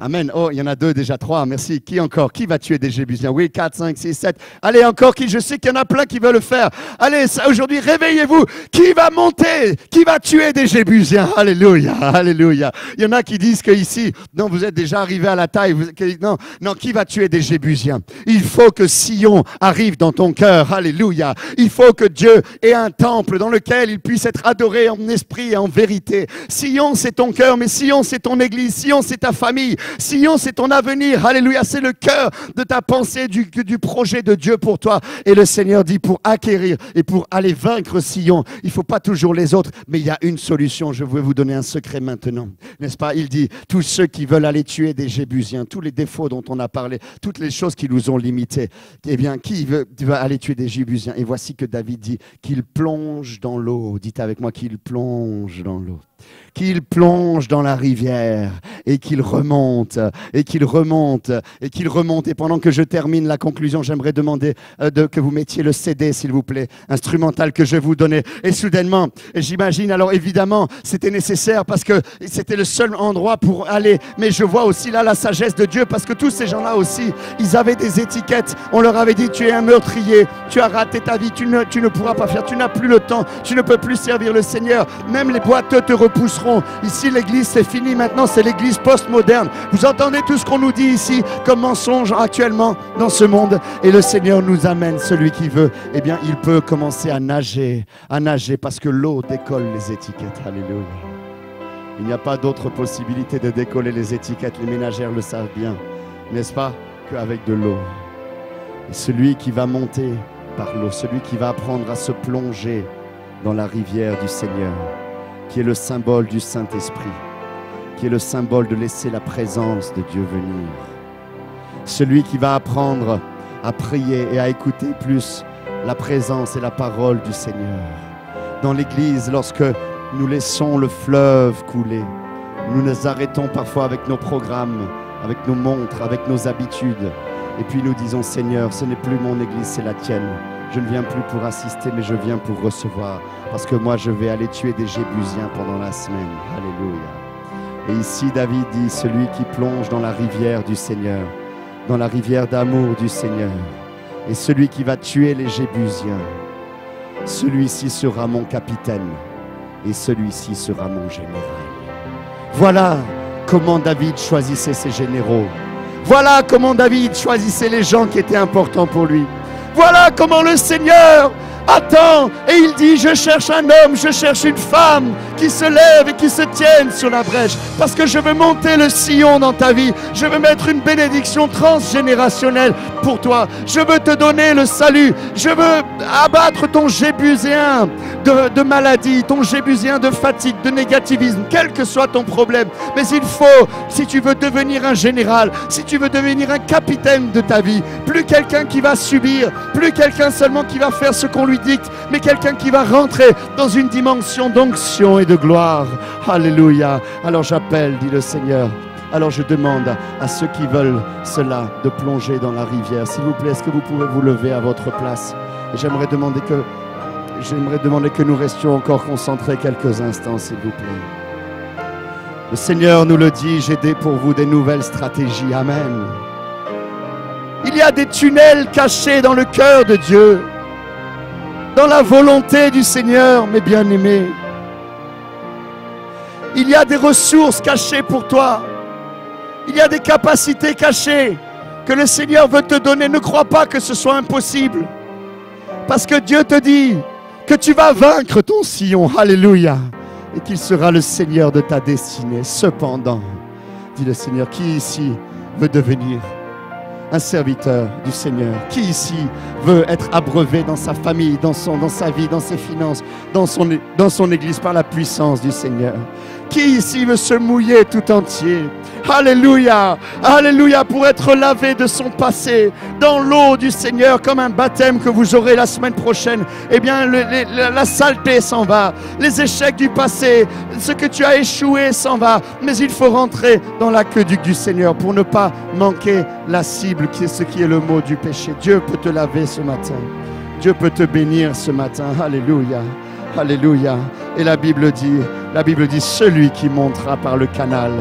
Amen. Oh, il y en a 2, déjà 3. Merci. Qui encore? Qui va tuer des Jébusiens? Oui, 4, 5, 6, 7. Allez, encore qui? Je sais qu'il y en a plein qui veulent le faire. Allez, aujourd'hui, réveillez-vous. Qui va monter? Qui va tuer des Jébusiens? Alléluia. Alléluia. Il y en a qui disent que ici, non, vous êtes déjà arrivé à la taille. Non, qui va tuer des Jébusiens? Il faut que Sion arrive dans ton cœur. Alléluia. Il faut que Dieu ait un temple dans lequel il puisse être adoré en esprit et en vérité. Sion, c'est ton cœur, mais Sion, c'est ton église. Sion, c'est ta famille. Sion, c'est ton avenir. Alléluia, c'est le cœur de ta pensée, du projet de Dieu pour toi. Et le Seigneur dit, pour acquérir et pour aller vaincre Sion, il ne faut pas toujours les autres, mais il y a une solution. Je veux vous donner un secret maintenant, n'est-ce pas? Il dit, tous ceux qui veulent aller tuer des Jébusiens, tous les défauts dont on a parlé, toutes les choses qui nous ont limités, eh bien, qui veut aller tuer des Jébusiens? Et voici que David dit qu'il plonge dans l'eau. Dites avec moi qu'il plonge dans l'eau. Qu'il plonge dans la rivière et qu'il remonte, et qu'il remonte, et qu'il remonte. Et pendant que je termine la conclusion, j'aimerais demander que vous mettiez le CD, s'il vous plaît, instrumental que je vais vous donner. Et soudainement, j'imagine, alors évidemment, c'était nécessaire parce que c'était le seul endroit pour aller. Mais je vois aussi là la sagesse de Dieu parce que tous ces gens-là aussi, ils avaient des étiquettes. On leur avait dit, tu es un meurtrier, tu as raté ta vie, tu ne pourras pas faire, tu n'as plus le temps, tu ne peux plus servir le Seigneur. Même les boiteux te repousseront. Ici, l'église, c'est fini. Maintenant, c'est l'église postmoderne. Vous entendez tout ce qu'on nous dit ici comme mensonge actuellement dans ce monde. Et le Seigneur nous amène, celui qui veut, eh bien, il peut commencer à nager parce que l'eau décolle les étiquettes. Alléluia. Il n'y a pas d'autre possibilité de décoller les étiquettes. Les ménagères le savent bien, n'est-ce pas, qu'avec de l'eau. Et celui qui va monter par l'eau, celui qui va apprendre à se plonger dans la rivière du Seigneur, qui est le symbole du Saint-Esprit, qui est le symbole de laisser la présence de Dieu venir. Celui qui va apprendre à prier et à écouter plus la présence et la parole du Seigneur. Dans l'Église, lorsque nous laissons le fleuve couler, nous nous arrêtons parfois avec nos programmes, avec nos montres, avec nos habitudes. Et puis nous disons, Seigneur, ce n'est plus mon Église, c'est la tienne. Je ne viens plus pour assister, mais je viens pour recevoir. Parce que moi, je vais aller tuer des Jébusiens pendant la semaine. Alléluia. Et ici, David dit, celui qui plonge dans la rivière du Seigneur, dans la rivière d'amour du Seigneur, et celui qui va tuer les Jébusiens, celui-ci sera mon capitaine, et celui-ci sera mon général. Voilà comment David choisissait ses généraux. Voilà comment David choisissait les gens qui étaient importants pour lui. Voilà comment le Seigneur attend et il dit, je cherche un homme, je cherche une femme qui se lève et qui se tienne sur la brèche, parce que je veux monter le sillon dans ta vie. Je veux mettre une bénédiction transgénérationnelle pour toi. Je veux te donner le salut. Je veux abattre ton Jébusien de maladie, ton Jébusien de fatigue, de négativisme, quel que soit ton problème. Mais il faut, si tu veux devenir un général, si tu veux devenir un capitaine de ta vie, plus quelqu'un qui va subir, plus quelqu'un seulement qui va faire ce qu'on lui dicte, mais quelqu'un qui va rentrer dans une dimension d'onction et de gloire. Alléluia. Alors j'appelle, dit le Seigneur. Alors je demande à ceux qui veulent cela de plonger dans la rivière. S'il vous plaît, est-ce que vous pouvez vous lever à votre place? Et j'aimerais demander que nous restions encore concentrés quelques instants, s'il vous plaît. Le Seigneur nous le dit, j'ai pour vous des nouvelles stratégies. Amen. Il y a des tunnels cachés dans le cœur de Dieu, dans la volonté du Seigneur, mes bien-aimés. Il y a des ressources cachées pour toi. Il y a des capacités cachées que le Seigneur veut te donner. Ne crois pas que ce soit impossible. Parce que Dieu te dit que tu vas vaincre ton sillon. Alléluia. Et qu'il sera le Seigneur de ta destinée. Cependant, dit le Seigneur, qui ici veut devenir un serviteur du Seigneur? Qui ici veut être abreuvé dans sa famille, dans sa vie, dans ses finances, dans son église par la puissance du Seigneur? Qui ici veut se mouiller tout entier? Alléluia, alléluia, pour être lavé de son passé dans l'eau du Seigneur, comme un baptême que vous aurez la semaine prochaine. Eh bien, la saleté s'en va, les échecs du passé, ce que tu as échoué s'en va. Mais il faut rentrer dans l'aqueduc du Seigneur pour ne pas manquer la cible, qui est ce qui est le mot du péché. Dieu peut te laver ce matin. Dieu peut te bénir ce matin. Alléluia, alléluia. Et la Bible dit, celui qui montera par le canal,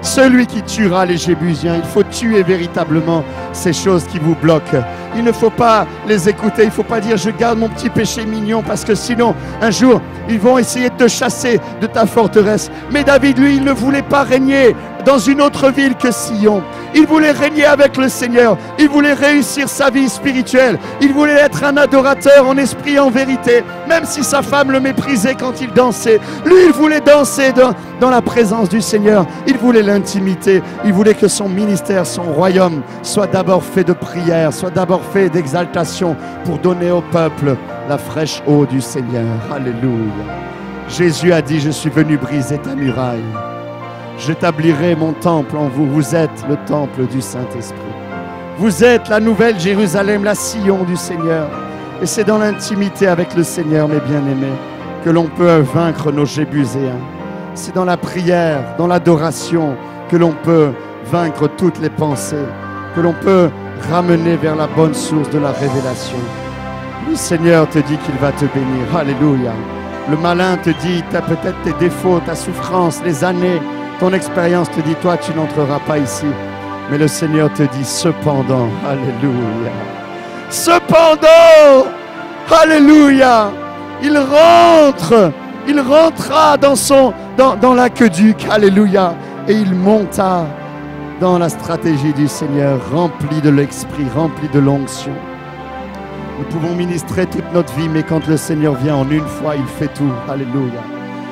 celui qui tuera les Jébusiens. Il faut tuer véritablement ces choses qui vous bloquent. Il ne faut pas les écouter. Il ne faut pas dire je garde mon petit péché mignon, parce que sinon un jour ils vont essayer de te chasser de ta forteresse. Mais David, lui, il ne voulait pas régner dans une autre ville que Sion. Il voulait régner avec le Seigneur. Il voulait réussir sa vie spirituelle. Il voulait être un adorateur en esprit et en vérité, même si sa femme le méprisait quand il dansait. Lui, il voulait danser dans la présence du Seigneur. Il voulait l'intimité. Il voulait que son ministère, son royaume soit d'abord fait de prière, soit d'abord fait d'exaltation, pour donner au peuple la fraîche eau du Seigneur. Alléluia. Jésus a dit, je suis venu briser ta muraille. J'établirai mon temple en vous. Vous êtes le temple du Saint-Esprit. Vous êtes la nouvelle Jérusalem, la Sion du Seigneur. Et c'est dans l'intimité avec le Seigneur, mes bien-aimés, que l'on peut vaincre nos Jébuséens. C'est dans la prière, dans l'adoration, que l'on peut vaincre toutes les pensées, que l'on peut ramener vers la bonne source de la révélation. Le Seigneur te dit qu'il va te bénir. Alléluia. Le malin te dit, tu as peut-être tes défauts, ta souffrance, les années, ton expérience te dit, toi, tu n'entreras pas ici. Mais le Seigneur te dit, cependant, alléluia. Cependant, alléluia, il rentra dans l'aqueduc, alléluia, et il monta dans la stratégie du Seigneur, rempli de l'Esprit, rempli de l'onction. Nous pouvons ministrer toute notre vie, mais quand le Seigneur vient en une fois, il fait tout, alléluia.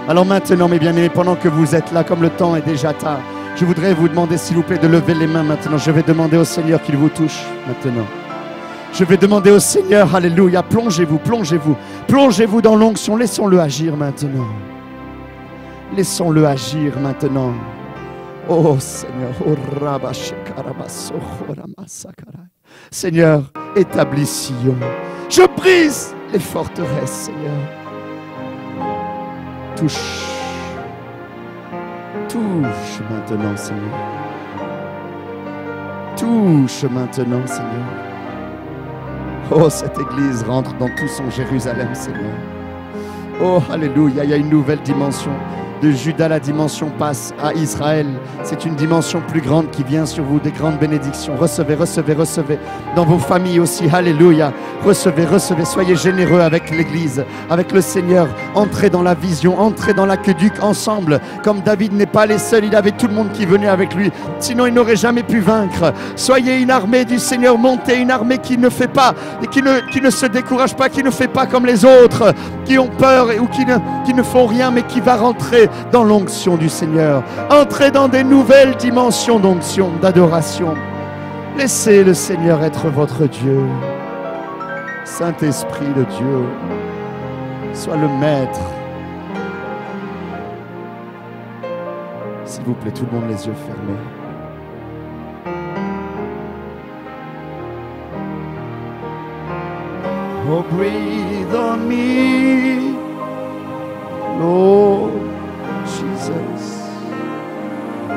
Alors maintenant, mes bien-aimés, pendant que vous êtes là, comme le temps est déjà tard, je voudrais vous demander, s'il vous plaît, de lever les mains maintenant. Je vais demander au Seigneur qu'il vous touche maintenant. Je vais demander au Seigneur, alléluia, plongez-vous, plongez-vous, plongez-vous dans l'onction. Laissons-le agir maintenant. Laissons-le agir maintenant. Oh Seigneur, Seigneur, établis Sion. Je brise les forteresses, Seigneur. Touche maintenant, Seigneur. Touche maintenant, Seigneur. Oh, cette église rentre dans tout son Jérusalem, Seigneur. Oh, alléluia, il y a une nouvelle dimension. De Juda, la dimension passe à Israël. C'est une dimension plus grande qui vient sur vous, des grandes bénédictions. Recevez, recevez, recevez. Dans vos familles aussi, alléluia. Recevez, recevez. Soyez généreux avec l'Église, avec le Seigneur. Entrez dans la vision, entrez dans l'aqueduc ensemble. Comme David n'est pas allé seul, il avait tout le monde qui venait avec lui. Sinon, il n'aurait jamais pu vaincre. Soyez une armée du Seigneur, montez une armée qui ne fait pas, et qui ne se décourage pas, qui ne fait pas comme les autres, qui ont peur ou qui ne font rien, mais qui va rentrer dans l'onction du Seigneur. Entrez dans des nouvelles dimensions d'onction, d'adoration. Laissez le Seigneur être votre Dieu. Saint-Esprit, le Dieu, sois le Maître. S'il vous plaît, tout le monde les yeux fermés. Oh, breathe on me, Lord Jesus.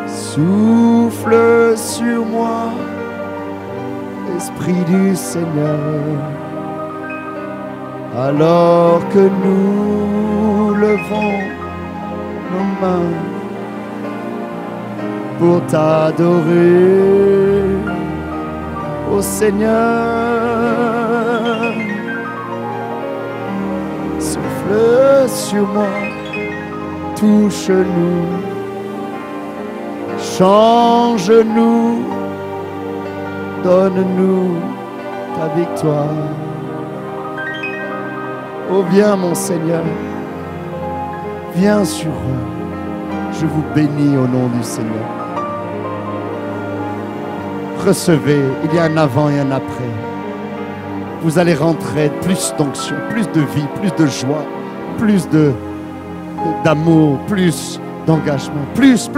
Souffle sur moi, Esprit du Seigneur. Alors que nous levons nos mains pour t'adorer, ô Seigneur. Souffle sur moi, touche-nous, change-nous, donne-nous ta victoire. Oh, viens mon Seigneur, viens sur eux. Je vous bénis au nom du Seigneur. Recevez, il y a un avant et un après. Vous allez rentrer plus d'onction, plus de vie, plus de joie, plus d'amour, plus d'engagement, plus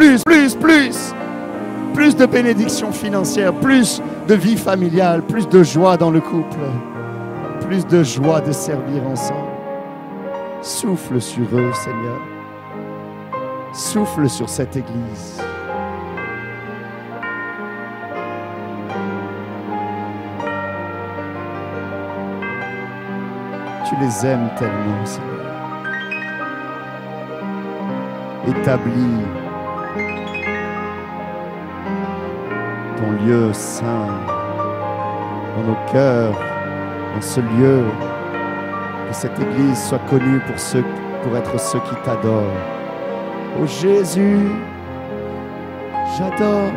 de bénédictions financières, plus de vie familiale, plus de joie dans le couple, plus de joie de servir ensemble. Souffle sur eux, Seigneur. Souffle sur cette église. Tu les aimes tellement, Seigneur. Établis ton lieu saint dans nos cœurs, dans ce lieu, que cette église soit connue pour être ceux qui t'adorent. Oh Jésus, j'adore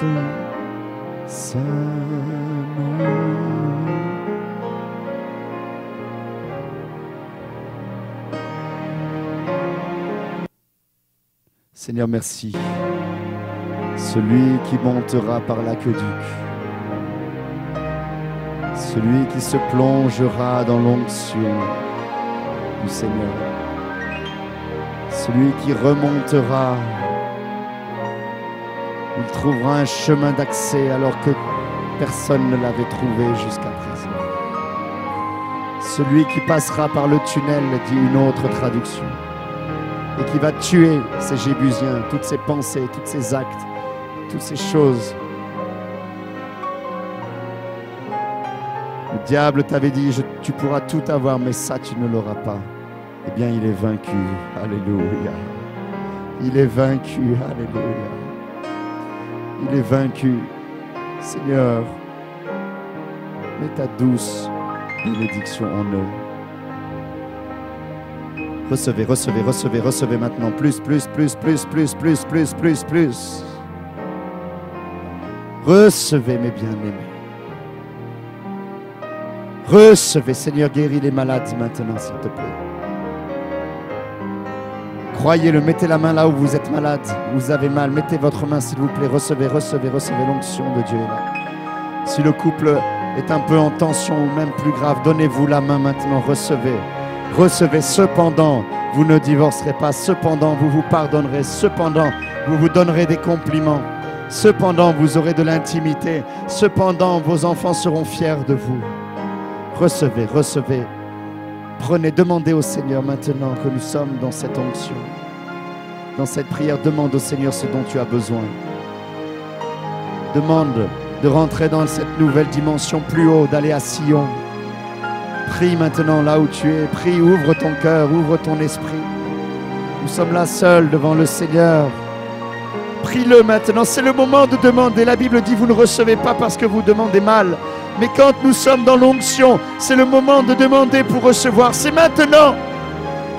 ton saint nom. Seigneur, merci. Celui qui montera par l'aqueduc, celui qui se plongera dans l'onction du Seigneur, celui qui remontera, il trouvera un chemin d'accès alors que personne ne l'avait trouvé jusqu'à présent. Celui qui passera par le tunnel, dit une autre traduction, et qui va tuer ces Jébusiens, toutes ces pensées, tous ces actes, toutes ces choses. Le diable t'avait dit, tu pourras tout avoir, mais ça, tu ne l'auras pas. Eh bien, il est vaincu. Alléluia. Il est vaincu. Alléluia. Il est vaincu. Seigneur, mets ta douce bénédiction en eux. Recevez, recevez, recevez, recevez maintenant. Plus. Recevez, mes bien-aimés. Recevez, Seigneur, guéris les malades maintenant, s'il te plaît. Croyez-le, mettez la main là où vous êtes malade, où vous avez mal. Mettez votre main, s'il vous plaît. Recevez, recevez, recevez l'onction de Dieu là. Si le couple est un peu en tension ou même plus grave, donnez-vous la main maintenant. Recevez. Recevez, cependant, vous ne divorcerez pas. Cependant, vous vous pardonnerez. Cependant, vous vous donnerez des compliments. Cependant, vous aurez de l'intimité. Cependant, vos enfants seront fiers de vous. Recevez, recevez. Prenez, demandez au Seigneur maintenant que nous sommes dans cette onction. Dans cette prière, demande au Seigneur ce dont tu as besoin. Demande de rentrer dans cette nouvelle dimension plus haut, d'aller à Sion. Prie maintenant là où tu es. Prie, ouvre ton cœur, ouvre ton esprit. Nous sommes là seuls devant le Seigneur. Prie-le maintenant. C'est le moment de demander. La Bible dit, vous ne recevez pas parce que vous demandez mal. Mais quand nous sommes dans l'onction, c'est le moment de demander pour recevoir. C'est maintenant.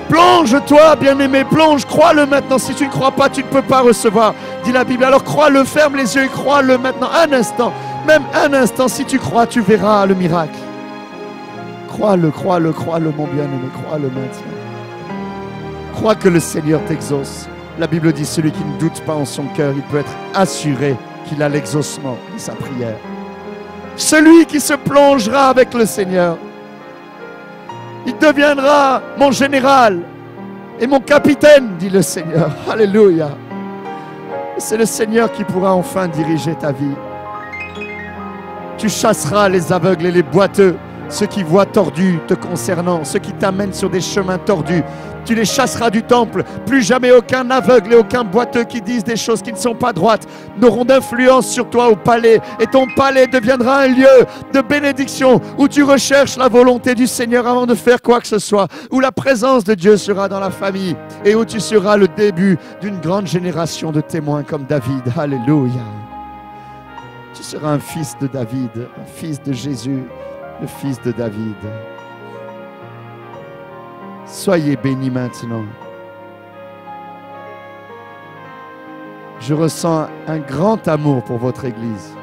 Plonge-toi, bien-aimé, plonge. Crois-le maintenant. Si tu ne crois pas, tu ne peux pas recevoir, dit la Bible. Alors crois-le, ferme les yeux et crois-le maintenant. Un instant, même un instant. Si tu crois, tu verras le miracle. Crois-le, crois-le, crois-le, mon bien-aimé. Crois-le maintenant. Crois que le Seigneur t'exauce. La Bible dit, celui qui ne doute pas en son cœur, il peut être assuré qu'il a l'exaucement de sa prière. Celui qui se plongera avec le Seigneur, il deviendra mon général et mon capitaine, dit le Seigneur. Alléluia. C'est le Seigneur qui pourra enfin diriger ta vie. Tu chasseras les aveugles et les boiteux, ceux qui voient tordus te concernant, ceux qui t'amènent sur des chemins tordus. Tu les chasseras du temple. Plus jamais aucun aveugle et aucun boiteux qui disent des choses qui ne sont pas droites n'auront d'influence sur toi au palais. Et ton palais deviendra un lieu de bénédiction où tu recherches la volonté du Seigneur avant de faire quoi que ce soit. Où la présence de Dieu sera dans la famille et où tu seras le début d'une grande génération de témoins comme David. Alléluia. Tu seras un fils de David, un fils de Jésus, le fils de David. Soyez bénis maintenant. Je ressens un grand amour pour votre Église.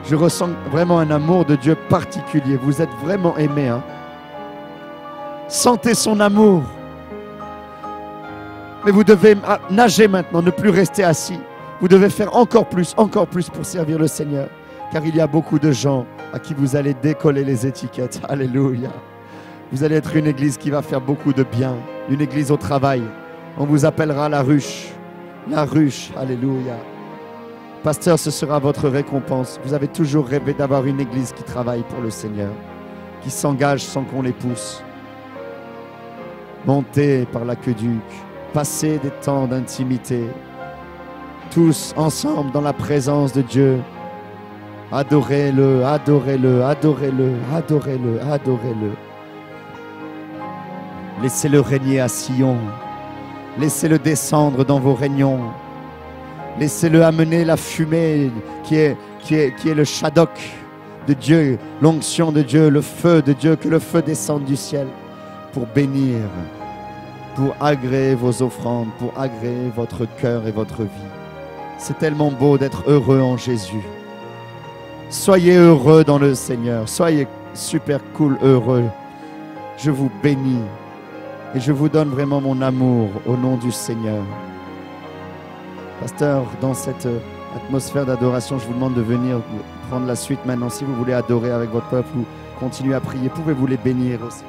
Je ressens vraiment un amour de Dieu particulier. Vous êtes vraiment aimés. Hein? Sentez son amour. Mais vous devez nager maintenant, ne plus rester assis. Vous devez faire encore plus pour servir le Seigneur. Car il y a beaucoup de gens à qui vous allez décoller les étiquettes. Alléluia. Vous allez être une église qui va faire beaucoup de bien. Une église au travail. On vous appellera la ruche. La ruche. Alléluia. Pasteur, ce sera votre récompense. Vous avez toujours rêvé d'avoir une église qui travaille pour le Seigneur. Qui s'engage sans qu'on les pousse. Montez par l'aqueduc. Passez des temps d'intimité. Tous ensemble dans la présence de Dieu. Adorez-le, adorez-le, adorez-le, adorez-le, adorez-le. Laissez-le régner à Sion. Laissez-le descendre dans vos réunions. Laissez-le amener la fumée qui est le shadok de Dieu, l'onction de Dieu, le feu de Dieu, que le feu descende du ciel pour bénir, pour agréer vos offrandes, pour agréer votre cœur et votre vie. C'est tellement beau d'être heureux en Jésus. Soyez heureux dans le Seigneur. Soyez super cool, heureux. Je vous bénis. Et je vous donne vraiment mon amour au nom du Seigneur. Pasteur, dans cette atmosphère d'adoration, je vous demande de venir prendre la suite maintenant. Si vous voulez adorer avec votre peuple ou continuer à prier, pouvez-vous les bénir aussi.